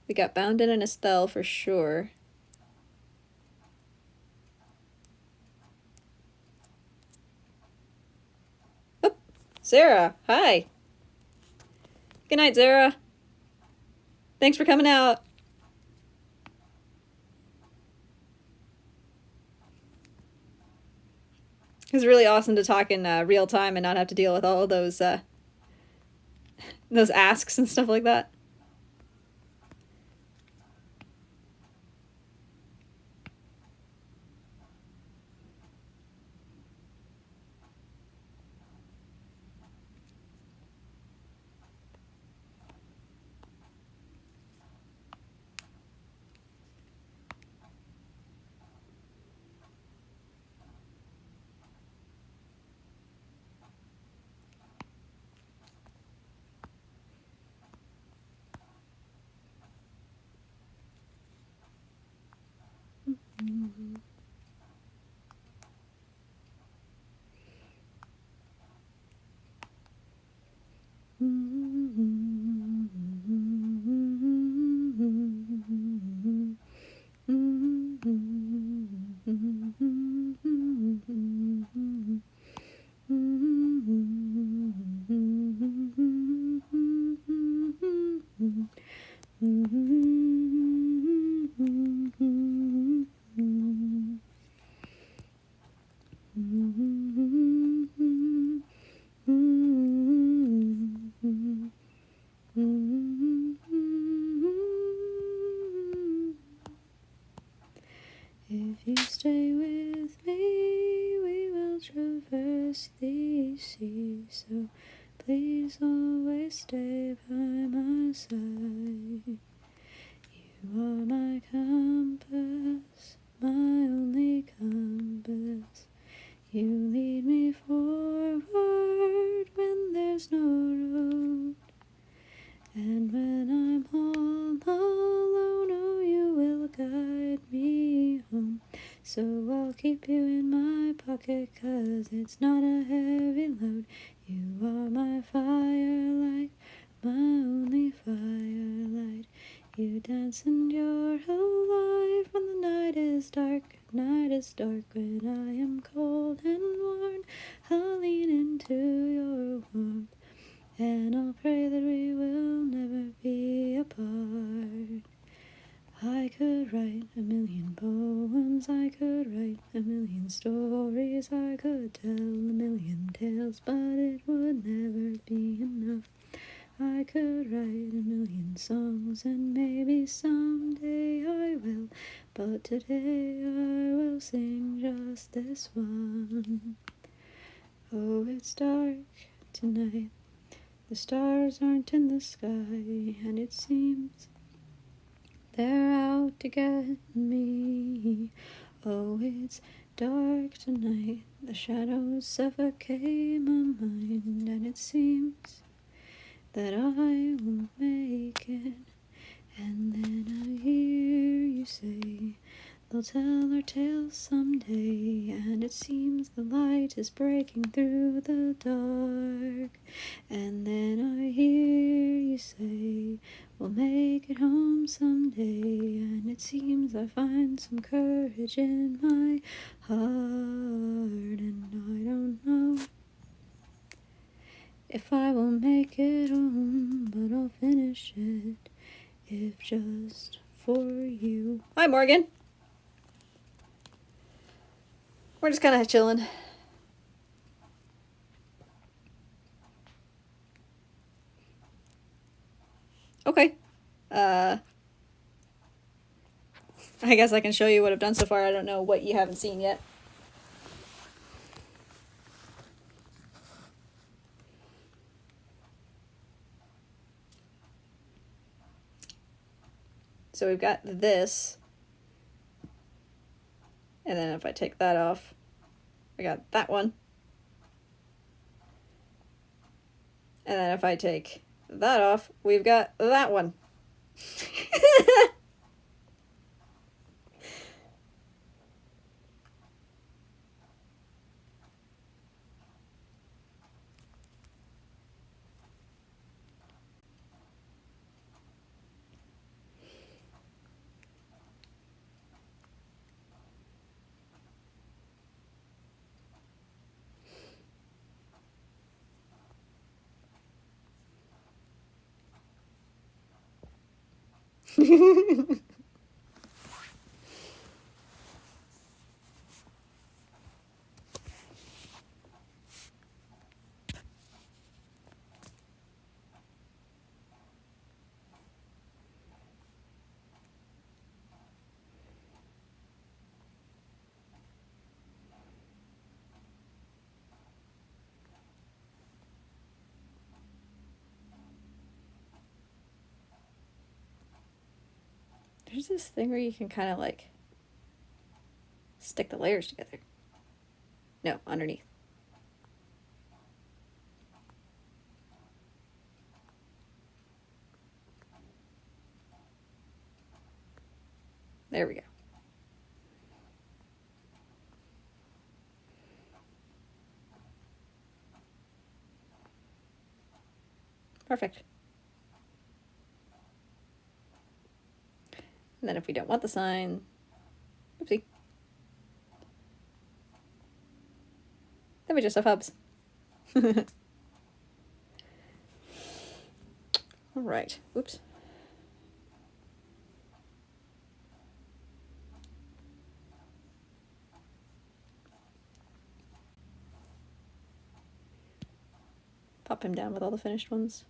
We got Boundin and Estelle for sure. Sarah, hi. Good night, Sarah. Thanks for coming out. It's really awesome to talk in real time and not have to deal with all of those asks and stuff like that. If you stay with me, we will traverse these seas. So please always stay by my side. You are my compass, my only compass. You lead me forward when there's no road. And when I'm all alone, oh, you will guide me home. So I'll keep you in my pocket, 'cause it's not a heavy load. You are my firelight, my only firelight. You dance and you're alive when the night is dark. Night is dark when I am cold and worn. I'll lean into your warmth, and I'll pray that we will never be apart. I could write a million poems, I could write a million stories, I could tell a million tales, but it would never be enough. I could write a million songs, and maybe someday I will, but today I will sing just this one. Oh, it's dark tonight. The stars aren't in the sky, and it seems they're out to get me. Oh, it's dark tonight. The shadows suffocate my mind, and it seems that I won't make it. And then I hear you say, they'll tell our tales someday, and it seems the light is breaking through the dark. And then I hear you say, we'll make it home someday, and it seems I find some courage in my heart, and I don't know if I will make it home, but I'll finish it, if just for you. Hi, Morgan. We're just kind of chilling. Okay. I guess I can show you what I've done so far. I don't know what you haven't seen yet. So we've got this. And then if I take that off, I got that one. And then if I take that off, we've got that one. There's this thing where you can kind of like stick the layers together. No, underneath. There we go. Perfect. And then if we don't want the sign, oopsie, then we just have hubs. All right. Oops. Pop him down with all the finished ones.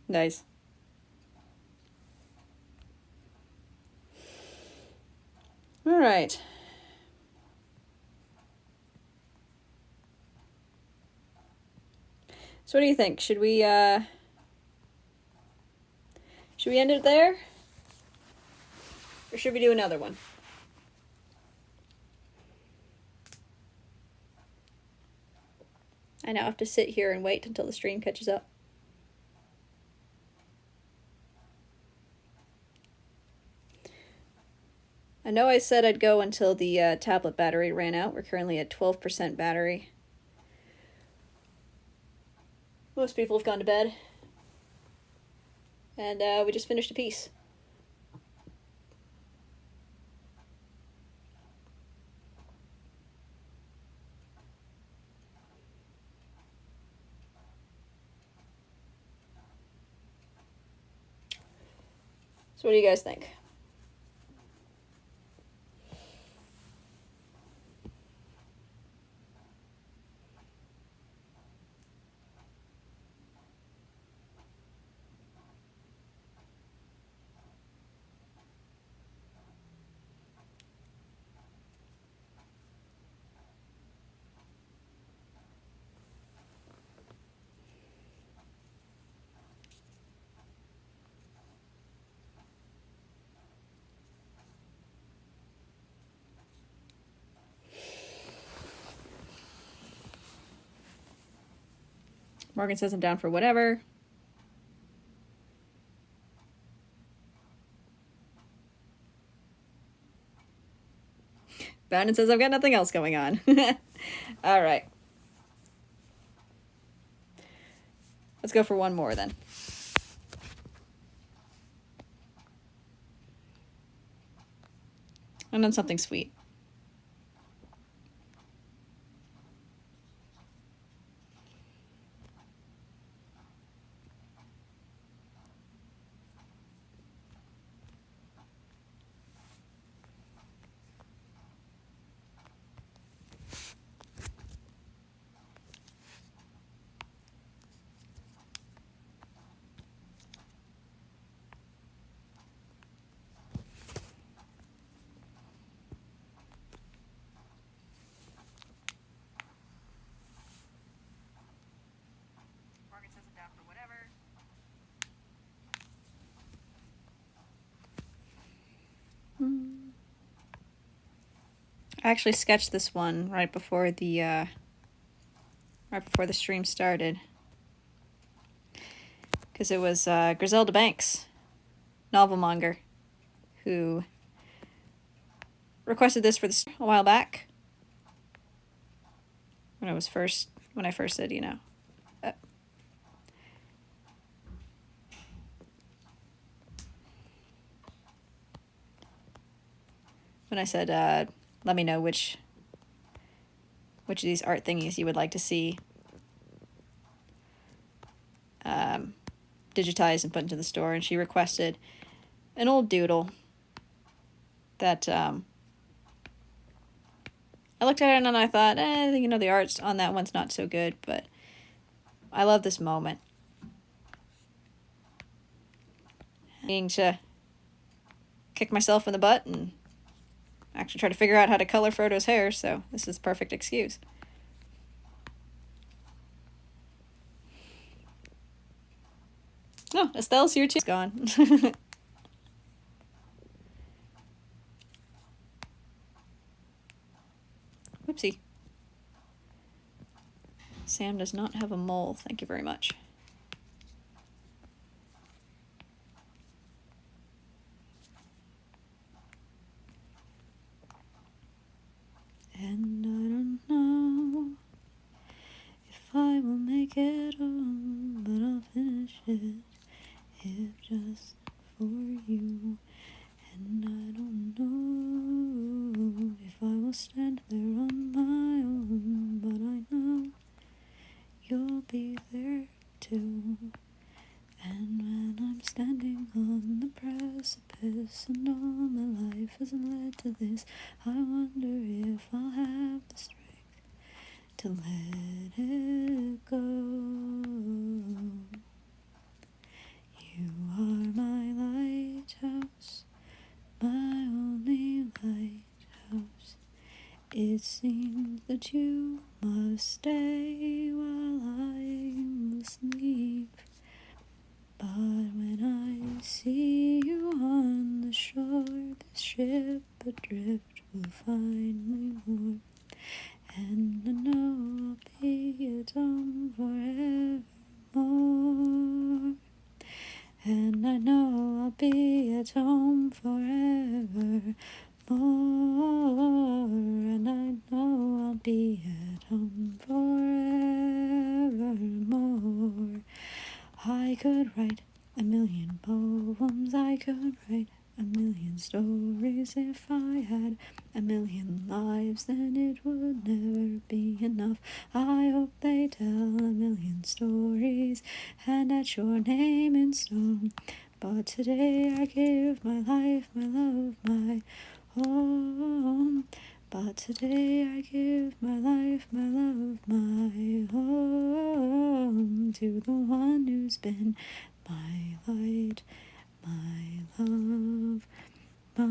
Nice. All right. So what do you think? Should we end it there? Or should we do another one? I now have to sit here and wait until the stream catches up. I know I said I'd go until the tablet battery ran out. We're currently at 12% battery. Most people have gone to bed. And we just finished a piece. So what do you guys think? Morgan says I'm down for whatever. Boundin says I've got nothing else going on. All right. Let's go for one more then. And then something sweet. I actually sketched this one right before the stream started, because it was Griselda Banks, novelmonger, who requested this for this a while back. When I first said, you know, when I said, let me know which of these art thingies you would like to see digitized and put into the store, and she requested an old doodle that I looked at it and I thought, you know, the art's on that one's not so good, but I love this moment. Needing to kick myself in the butt and actually try to figure out how to color Frodo's hair, so this is the perfect excuse. Oh, Estelle's here too. It's gone. Whoopsie. Sam does not have a mole. Thank you very much. And I don't know if I will make it home, but I'll finish it if just for you. And I don't know if I will stand there on my own, but I know you'll be there too. And when I'm standing on the precipice and all my life hasn't led to this, I wonder if I'll have the strength to let it go. You are my lighthouse, my only lighthouse. It seems that you must stay while I'm asleep. But when I see you on the shore, this ship adrift will find me more. And I know I'll be at home forevermore. And I know I'll be at home forevermore. And I know I'll be at home forevermore. I could write a million poems, I could write a million stories. If I had a million lives, then it would never be enough. I hope they tell a million stories and etch your name in stone. But today I give my life, my love, my home. But today I give my life, my love, my home to the one who's been my light, my love, my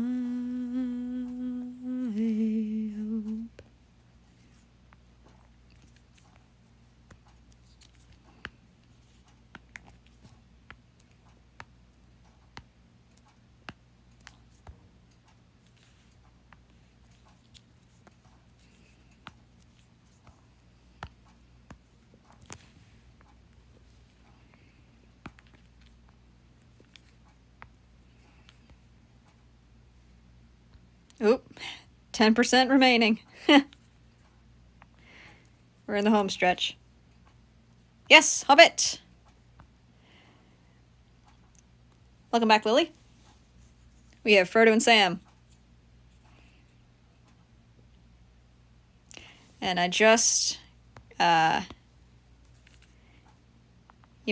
hope. Oop, 10% remaining. We're in the home stretch. Yes, Hobbit! Welcome back, Lily. We have Frodo and Sam. And I just, you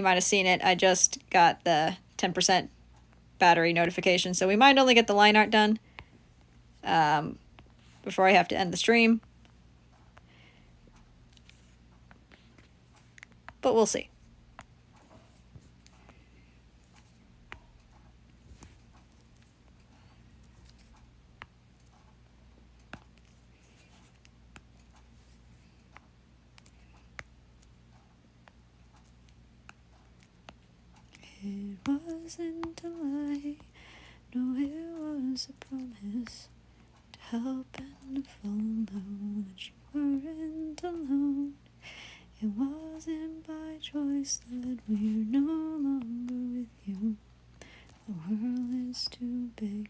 might have seen it, I just got the 10% battery notification, so we might only get the line art done before I have to end the stream. But we'll see. It wasn't a lie, no, it was a promise to help and to follow that you weren't alone. It wasn't by choice that we're no longer with you. The world is too big,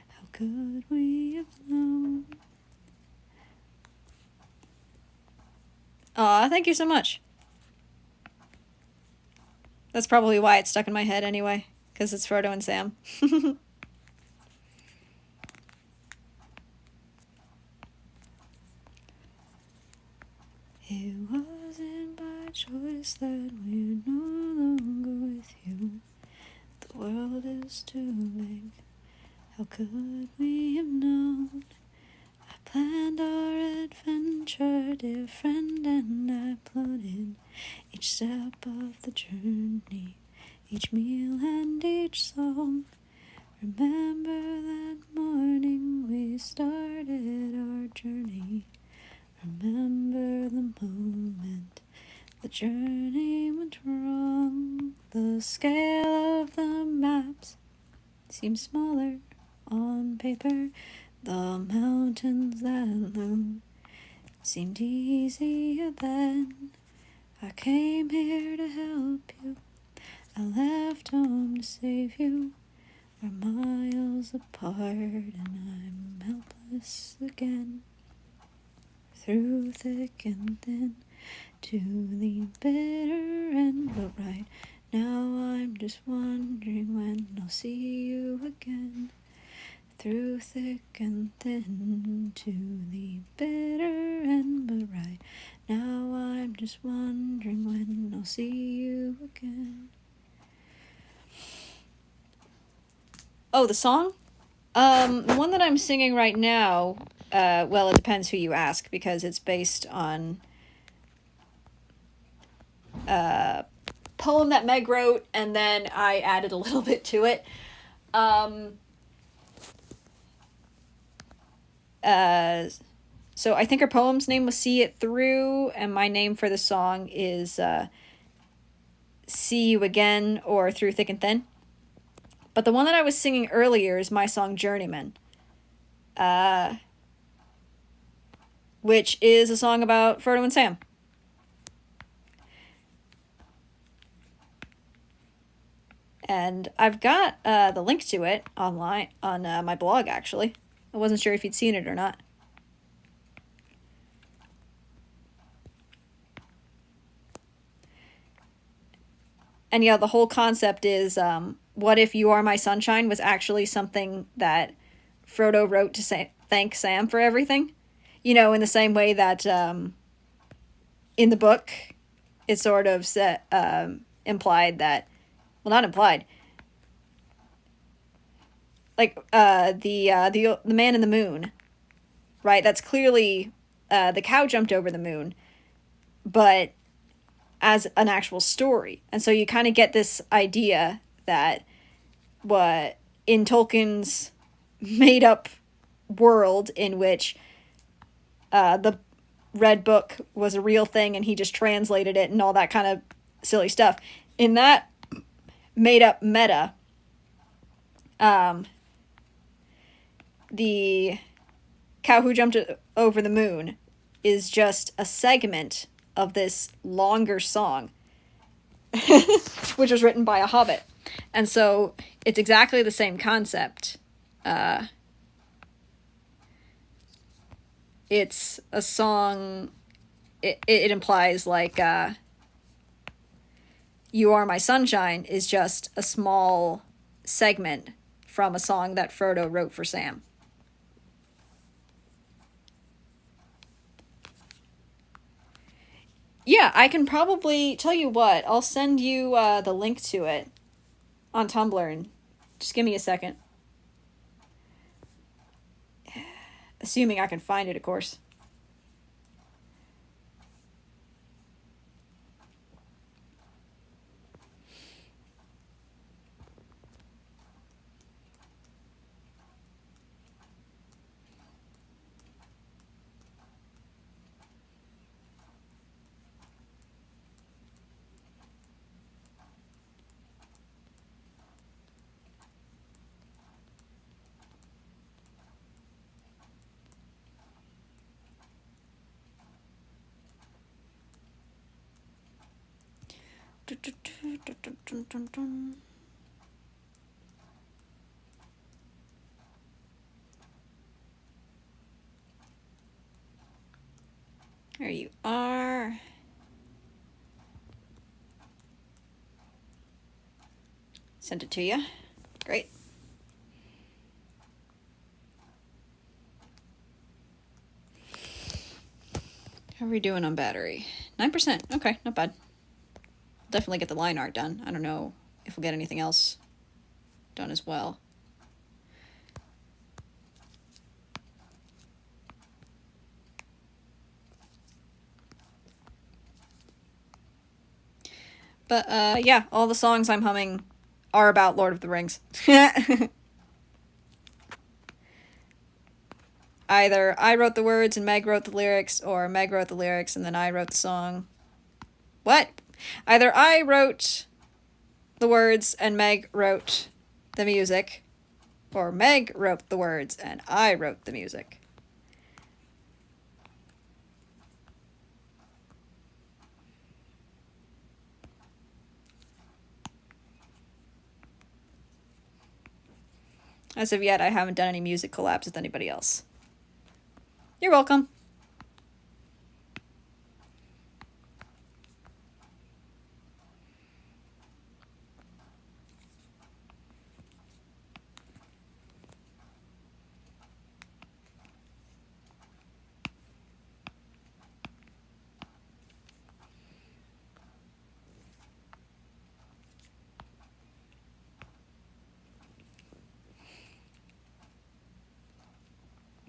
how could we have known? Aw, thank you so much. That's probably why it's stuck in my head anyway, because it's Frodo and Sam. It wasn't by choice that we're no longer with you. The world is too big. How could we have known? I planned our adventure, dear friend, and I plotted each step of the journey, each meal and each song. Remember that morning we started our journey. Remember the moment the journey went wrong. The scale of the maps seems smaller on paper. The mountains that loom seemed easier then. I came here to help you. I left home to save you. We're miles apart and I'm helpless again. Through thick and thin, to the bitter end. But right now I'm just wondering when I'll see you again. Through thick and thin, to the bitter end. But right now I'm just wondering when I'll see you again. Oh, the song? The one that I'm singing right now, well, it depends who you ask, because it's based on a poem that Meg wrote, and then I added a little bit to it. So I think her poem's name was See It Through, and my name for the song is See You Again, or Through Thick and Thin. But the one that I was singing earlier is my song Journeyman, which is a song about Frodo and Sam. And I've got the link to it online on my blog, actually. I wasn't sure if you'd seen it or not. And yeah, the whole concept is, what if You Are My Sunshine was actually something that Frodo wrote to thank Sam for everything? You know, in the same way that in the book, it sort of implied that, well, not implied, like the Man in the Moon, right? That's clearly the cow jumped over the moon, but as an actual story. And so you kind of get this idea that what in Tolkien's made up world in which the Red Book was a real thing and he just translated it and all that kind of silly stuff. In that made up meta, the cow who jumped over the moon is just a segment of this longer song, which was written by a hobbit. And so it's exactly the same concept. It's a song, it implies like, You Are My Sunshine is just a small segment from a song that Frodo wrote for Sam. Yeah, I can probably, tell you what, I'll send you the link to it on Tumblr, and just give me a second. Assuming I can find it, of course. There you are. Sent it to you. Great. How are we doing on battery? 9%. Okay, not bad. Definitely get the line art done. I don't know if we'll get anything else done as well. But yeah, all the songs I'm humming are about Lord of the Rings. Either I wrote the words and Meg wrote the lyrics, or Meg wrote the lyrics and then I wrote the song. What? Either I wrote the words and Meg wrote the music, or Meg wrote the words and I wrote the music. As of yet, I haven't done any music collabs with anybody else. You're welcome.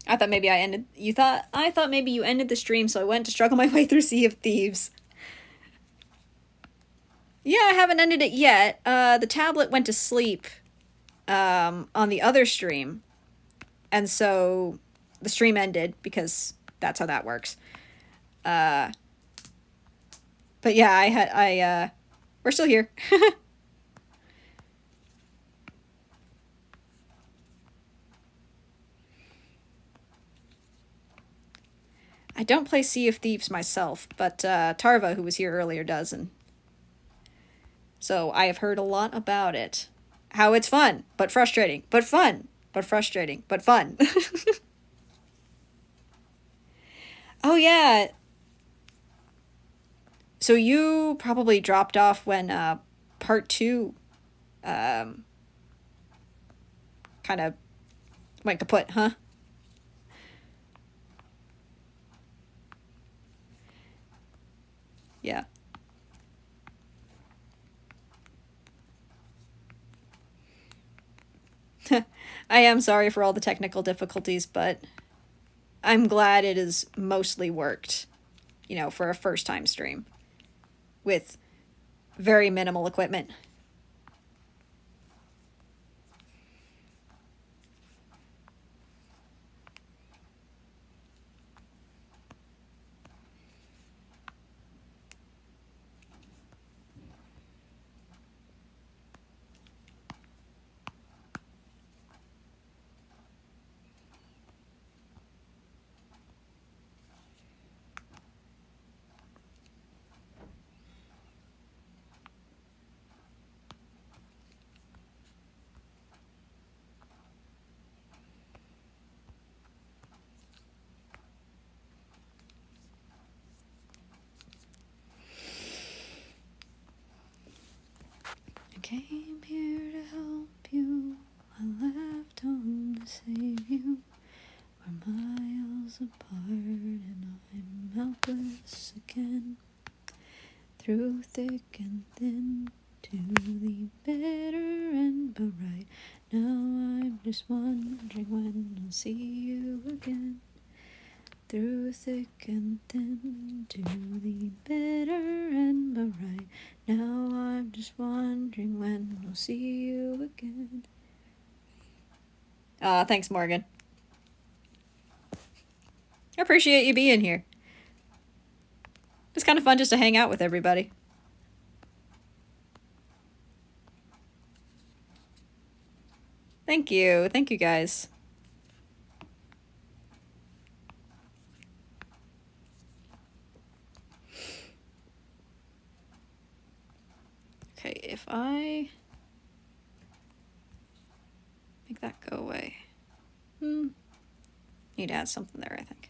I thought maybe I thought maybe you ended the stream, so I went to struggle my way through Sea of Thieves. Yeah, I haven't ended it yet. The tablet went to sleep on the other stream, and so the stream ended because that's how that works. But yeah, we're still here. I don't play Sea of Thieves myself, but Tarva, who was here earlier, does, and so I have heard a lot about it. How it's fun, but frustrating, but fun, but frustrating, but fun. Oh yeah. So you probably dropped off when part 2 kind of went kaput, huh? Yeah. I am sorry for all the technical difficulties, but I'm glad it has mostly worked, you know, for a first-time stream with very minimal equipment. Came here to help you, I left home to save you. We're miles apart and I'm helpless again. Through thick and thin, to the better end, but right now I'm just wondering when I'll see you again. Through thick and thin, to the better end, but right now I'm just wondering when I'll see you again. Thanks, Morgan. I appreciate you being here. It's kind of fun just to hang out with everybody. Thank you. Thank you, guys. Okay, if I make that go away. Need to add something there, I think.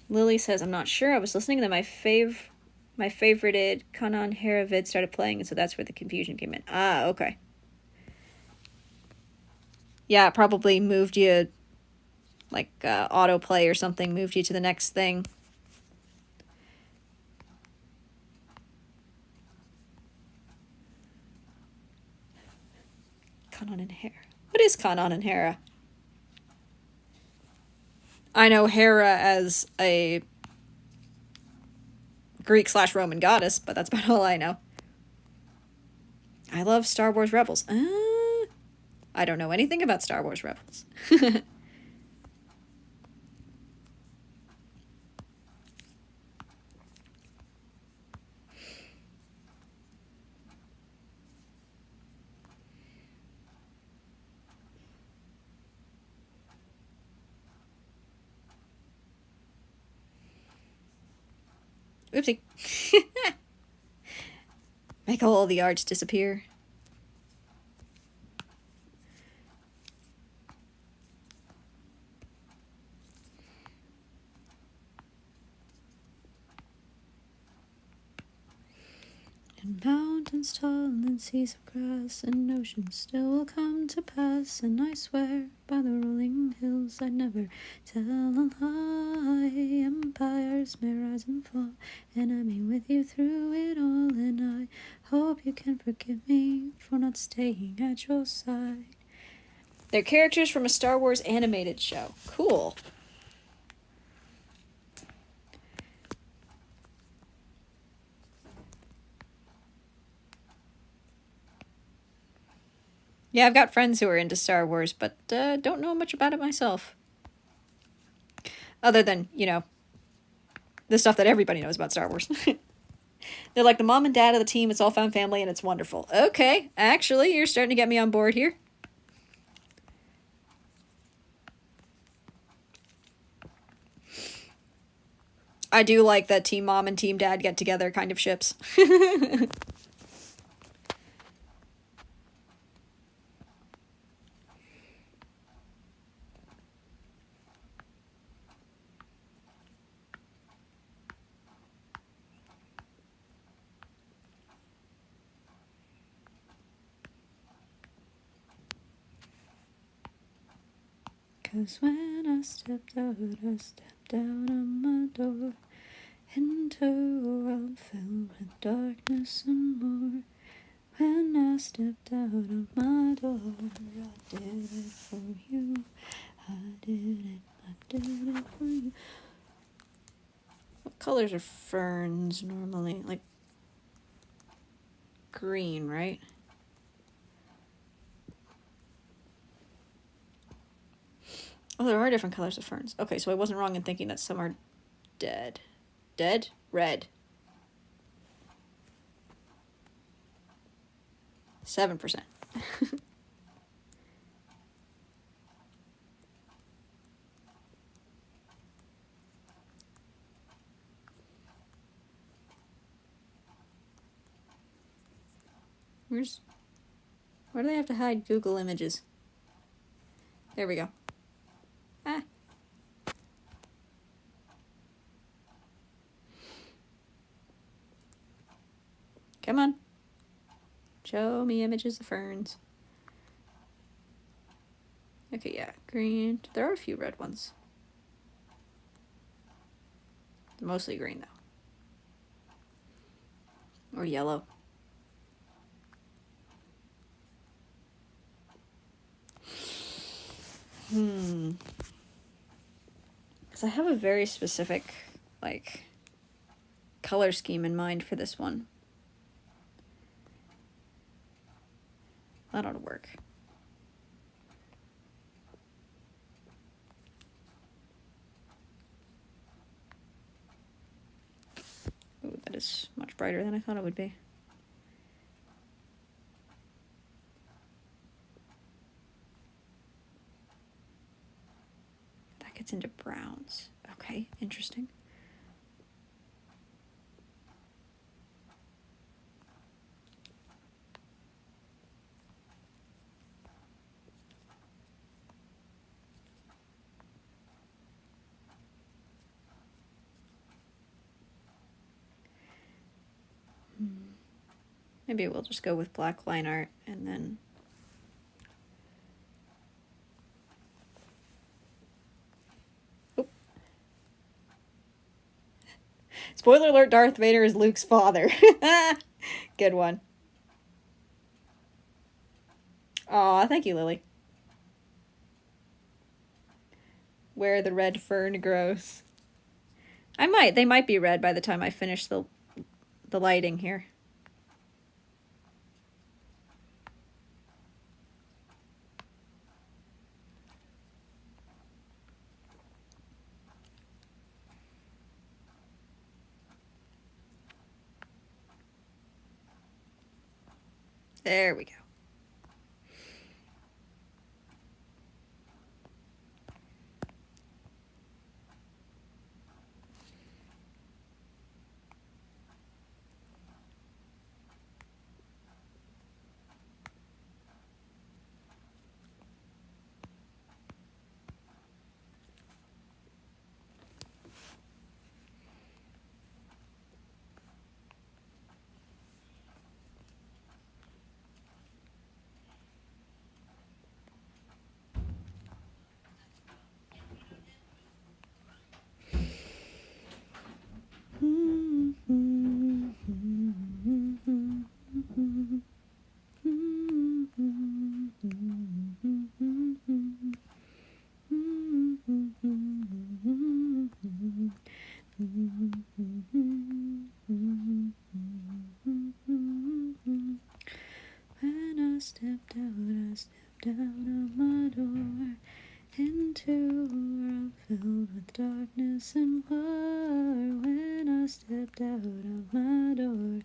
Lily says, I'm not sure. I was listening and then my favorited Kanan Hera vid started playing, and so that's where the confusion came in. Ah, okay. Yeah, it probably moved you, like autoplay or something, moved you to the next thing. Kanan and Hera. What is Kanan and Hera? I know Hera as a Greek/Roman goddess, but that's about all I know. I love Star Wars Rebels. I don't know anything about Star Wars Rebels. Oopsie. Make all the arts disappear. And mountains tall and seas of grass and oceans still will come to pass. And I swear by the rolling hills I'd never tell a lie. Empires may rise and fall, and I'm with you through it all. And I hope you can forgive me for not staying at your side. They're characters from a Star Wars animated show. Cool. Yeah, I've got friends who are into Star Wars, but don't know much about it myself. Other than, you know, the stuff that everybody knows about Star Wars. They're like the mom and dad of the team, it's all found family, and it's wonderful. Okay, actually, you're starting to get me on board here. I do like that team mom and team dad get together kind of ships. Cause when I stepped out on my door into a world filled with darkness and more. When I stepped out of my door, I did it for you. I did it for you. What colors are ferns normally? Like green, right? Oh, there are different colors of ferns. Okay, so I wasn't wrong in thinking that some are dead. Dead? Red. 7%. Where do they have to hide Google Images? There we go. Ah. Come on. Show me images of ferns. Okay, yeah, green. There are a few red ones. Mostly green, though. Or yellow. Because I have a very specific, like, color scheme in mind for this one. That ought to work. Ooh, that is much brighter than I thought it would be. That gets into browns. Okay, interesting. Maybe we'll just go with black line art and then Spoiler alert, Darth Vader is Luke's father. Good one. Aw, thank you, Lily. Where the red fern grows. They might be red by the time I finish the lighting here. There we go. When I stepped out of my door into a world filled with darkness and war. When I stepped out of my door,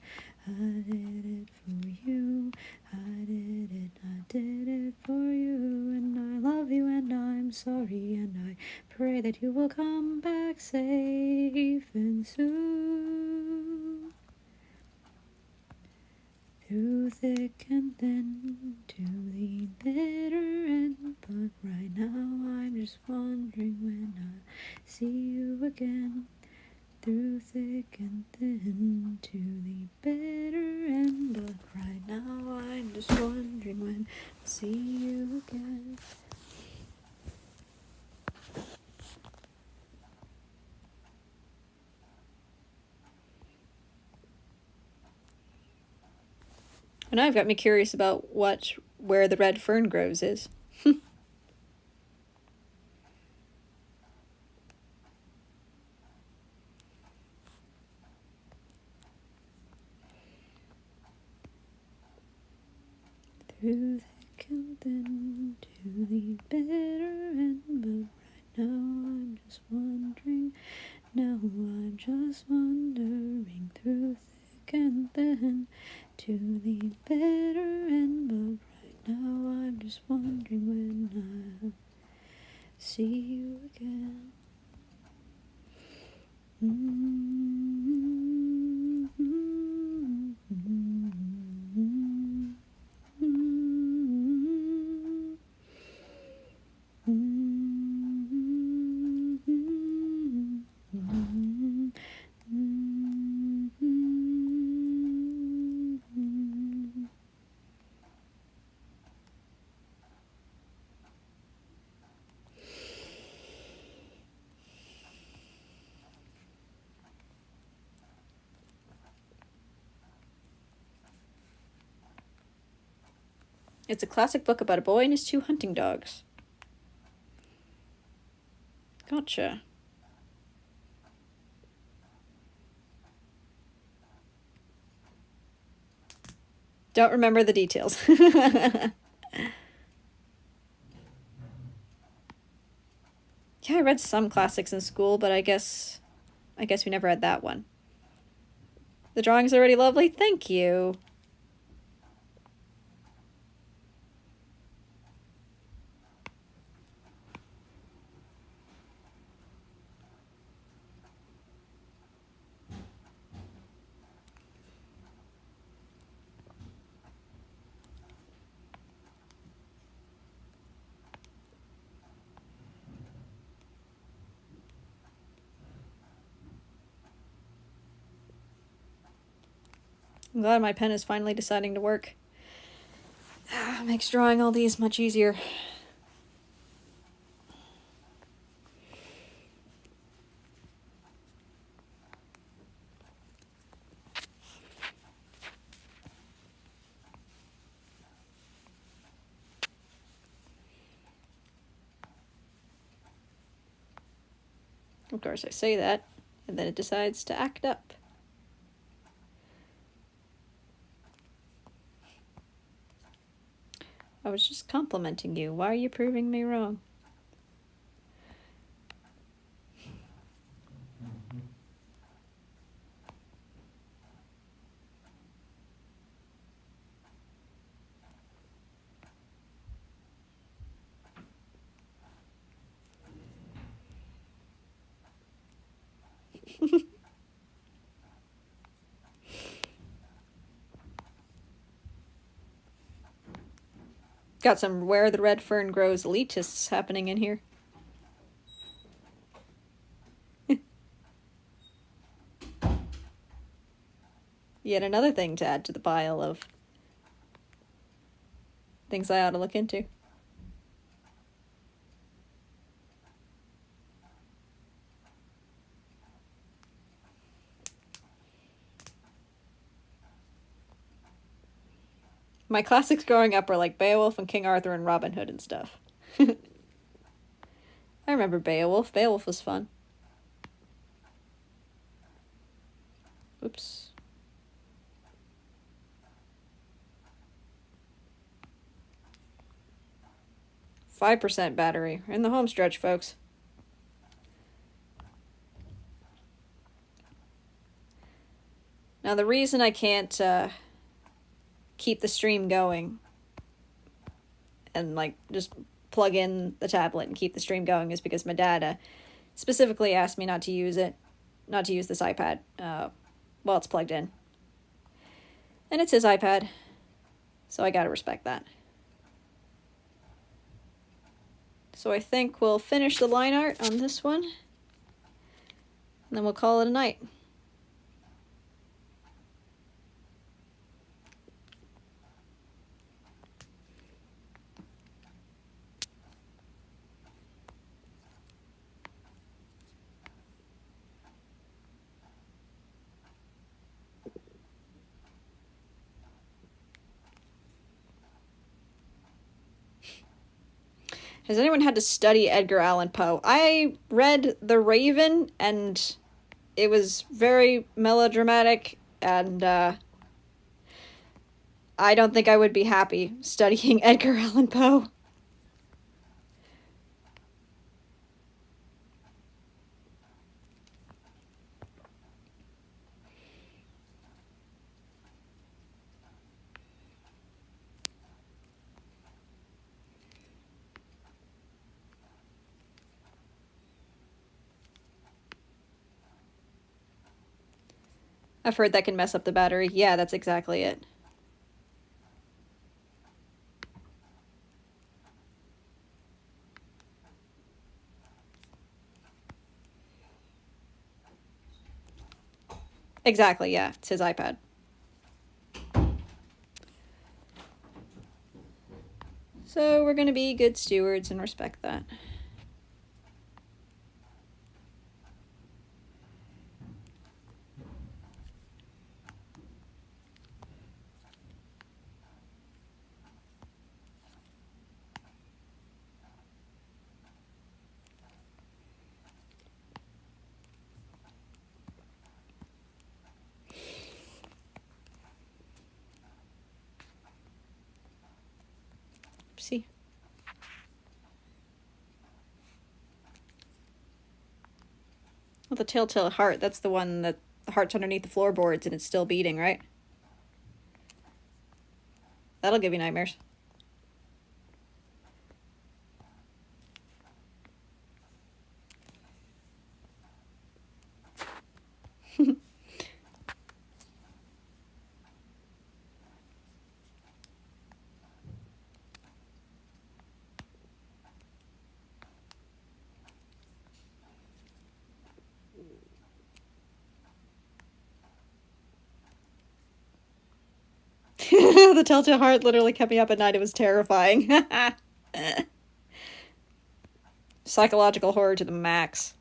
I did it for you. I did it for you. And I love you and I'm sorry and I pray that you will come back safe and soon. Through thick and thin, to the bitter end. But right now I'm just wondering when I'll see you again. Through thick and thin, to the bitter end. But right now I'm just wondering when I'll see you again. And now you've got me curious about where the red fern grows is. Through thick and thin, to the bitter end. But right now I'm just wondering. Now I'm just wondering. Through thick and thin, to the bitter end. But right now I'm just wondering when I'll see you again. It's a classic book about a boy and his 2 hunting dogs. Gotcha. Don't remember the details. Yeah, I read some classics in school, but I guess we never had that one. The drawing's already lovely. Thank you. I'm glad my pen is finally deciding to work. Makes drawing all these much easier. Of course, I say that, and then it decides to act up. I was just complimenting you. Why are you proving me wrong? Got some Where the Red Fern Grows elitists happening in here. Yet another thing to add to the pile of things I ought to look into. My classics growing up were like Beowulf and King Arthur and Robin Hood and stuff. I remember Beowulf. Beowulf was fun. Oops. 5% battery. We're in the home stretch, folks. Now, the reason I can't keep the stream going and, like, just plug in the tablet and keep the stream going is because my dad specifically asked me not to use it, not to use this iPad while it's plugged in. And it's his iPad, so I gotta respect that. So I think we'll finish the line art on this one, and then we'll call it a night. Has anyone had to study Edgar Allan Poe? I read The Raven, and it was very melodramatic, and I don't think I would be happy studying Edgar Allan Poe. I've heard that can mess up the battery. Yeah, that's exactly it. Exactly, yeah. It's his iPad. So we're gonna be good stewards and respect that. See. Well, the telltale heart, that's the one that the heart's underneath the floorboards and it's still beating, right? That'll give you nightmares. The telltale heart literally kept me up at night. It was terrifying. Psychological horror to the max.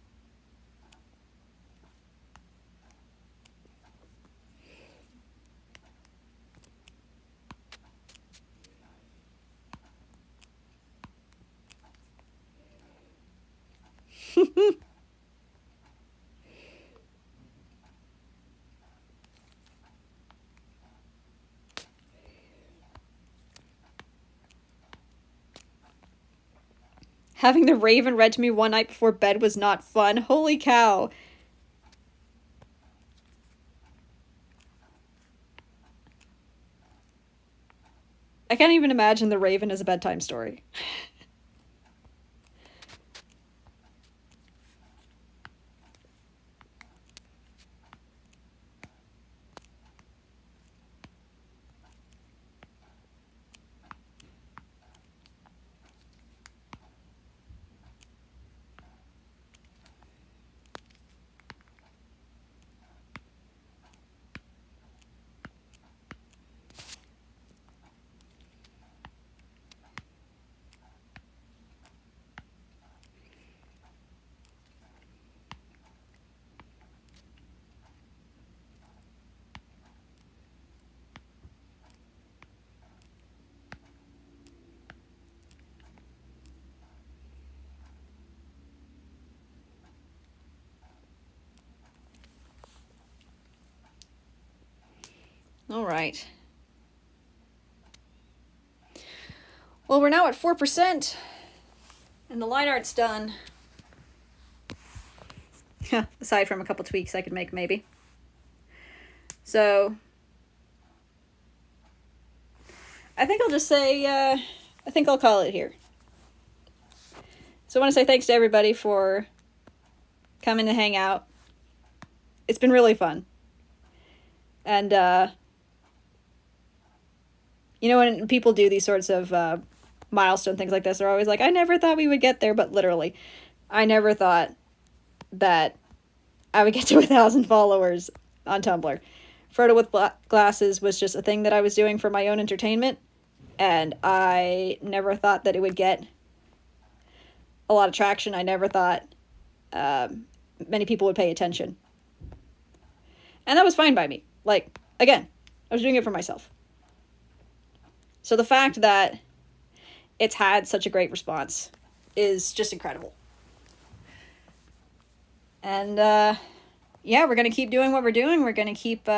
Having the Raven read to me one night before bed was not fun. Holy cow. I can't even imagine the Raven as a bedtime story. All right. Well, we're now at 4%, and the line art's done. Aside from a couple tweaks I could make, maybe. So, I think I'll just say, I think I'll call it here. So I want to say thanks to everybody for coming to hang out. It's been really fun. And, you know, when people do these sorts of milestone things like this, they're always like, I never thought we would get there, but literally, I never thought that I would get to 1,000 followers on Tumblr. Frodo with Glasses was just a thing that I was doing for my own entertainment, and I never thought that it would get a lot of traction. I never thought many people would pay attention. And that was fine by me. Like, again, I was doing it for myself. So the fact that it's had such a great response is just incredible. And, yeah, we're going to keep doing what we're doing. We're going to keep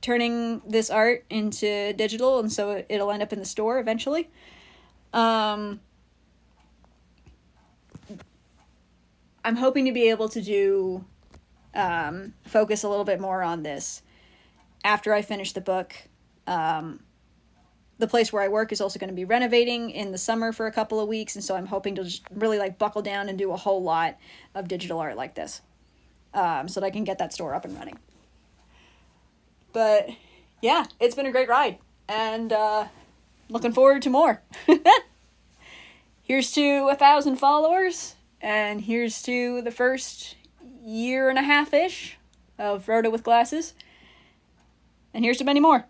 turning this art into digital, and so it'll end up in the store eventually. I'm hoping to be able to do focus a little bit more on this after I finish the book. The place where I work is also going to be renovating in the summer for a couple of weeks, and so I'm hoping to just really like buckle down and do a whole lot of digital art like this, so that I can get that store up and running. But yeah, it's been a great ride, and looking forward to more. Here's to 1,000 followers, and here's to the first year and a half-ish of Frodo with Glasses, and here's to many more.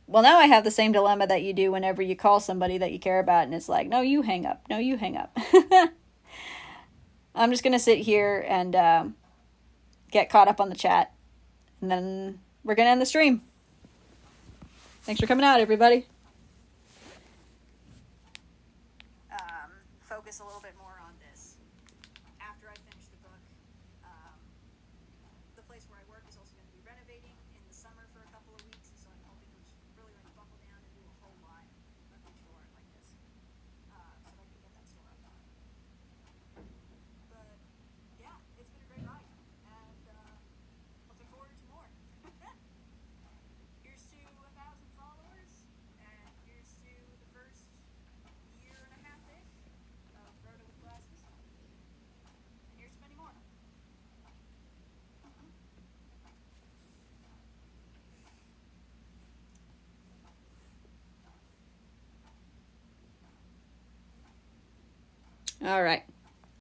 Well, now I have the same dilemma that you do whenever you call somebody that you care about, and it's like, no, you hang up. No, you hang up. I'm just going to sit here and get caught up on the chat, and then we're going to end the stream. Thanks for coming out, everybody. Focus a little bit more on this after I finish the book. The place where I work is also going to be renovating in the summer for a couple of weeks, so I'm hoping to just really like buckle down and do a whole lot of digital art like this, so that I can get that store up. But yeah, it's been a great ride, and looking forward to more. Here's to 1,000 followers, and here's to the first year and a half-ish of Frodo with Glasses, and here's to many more. All right.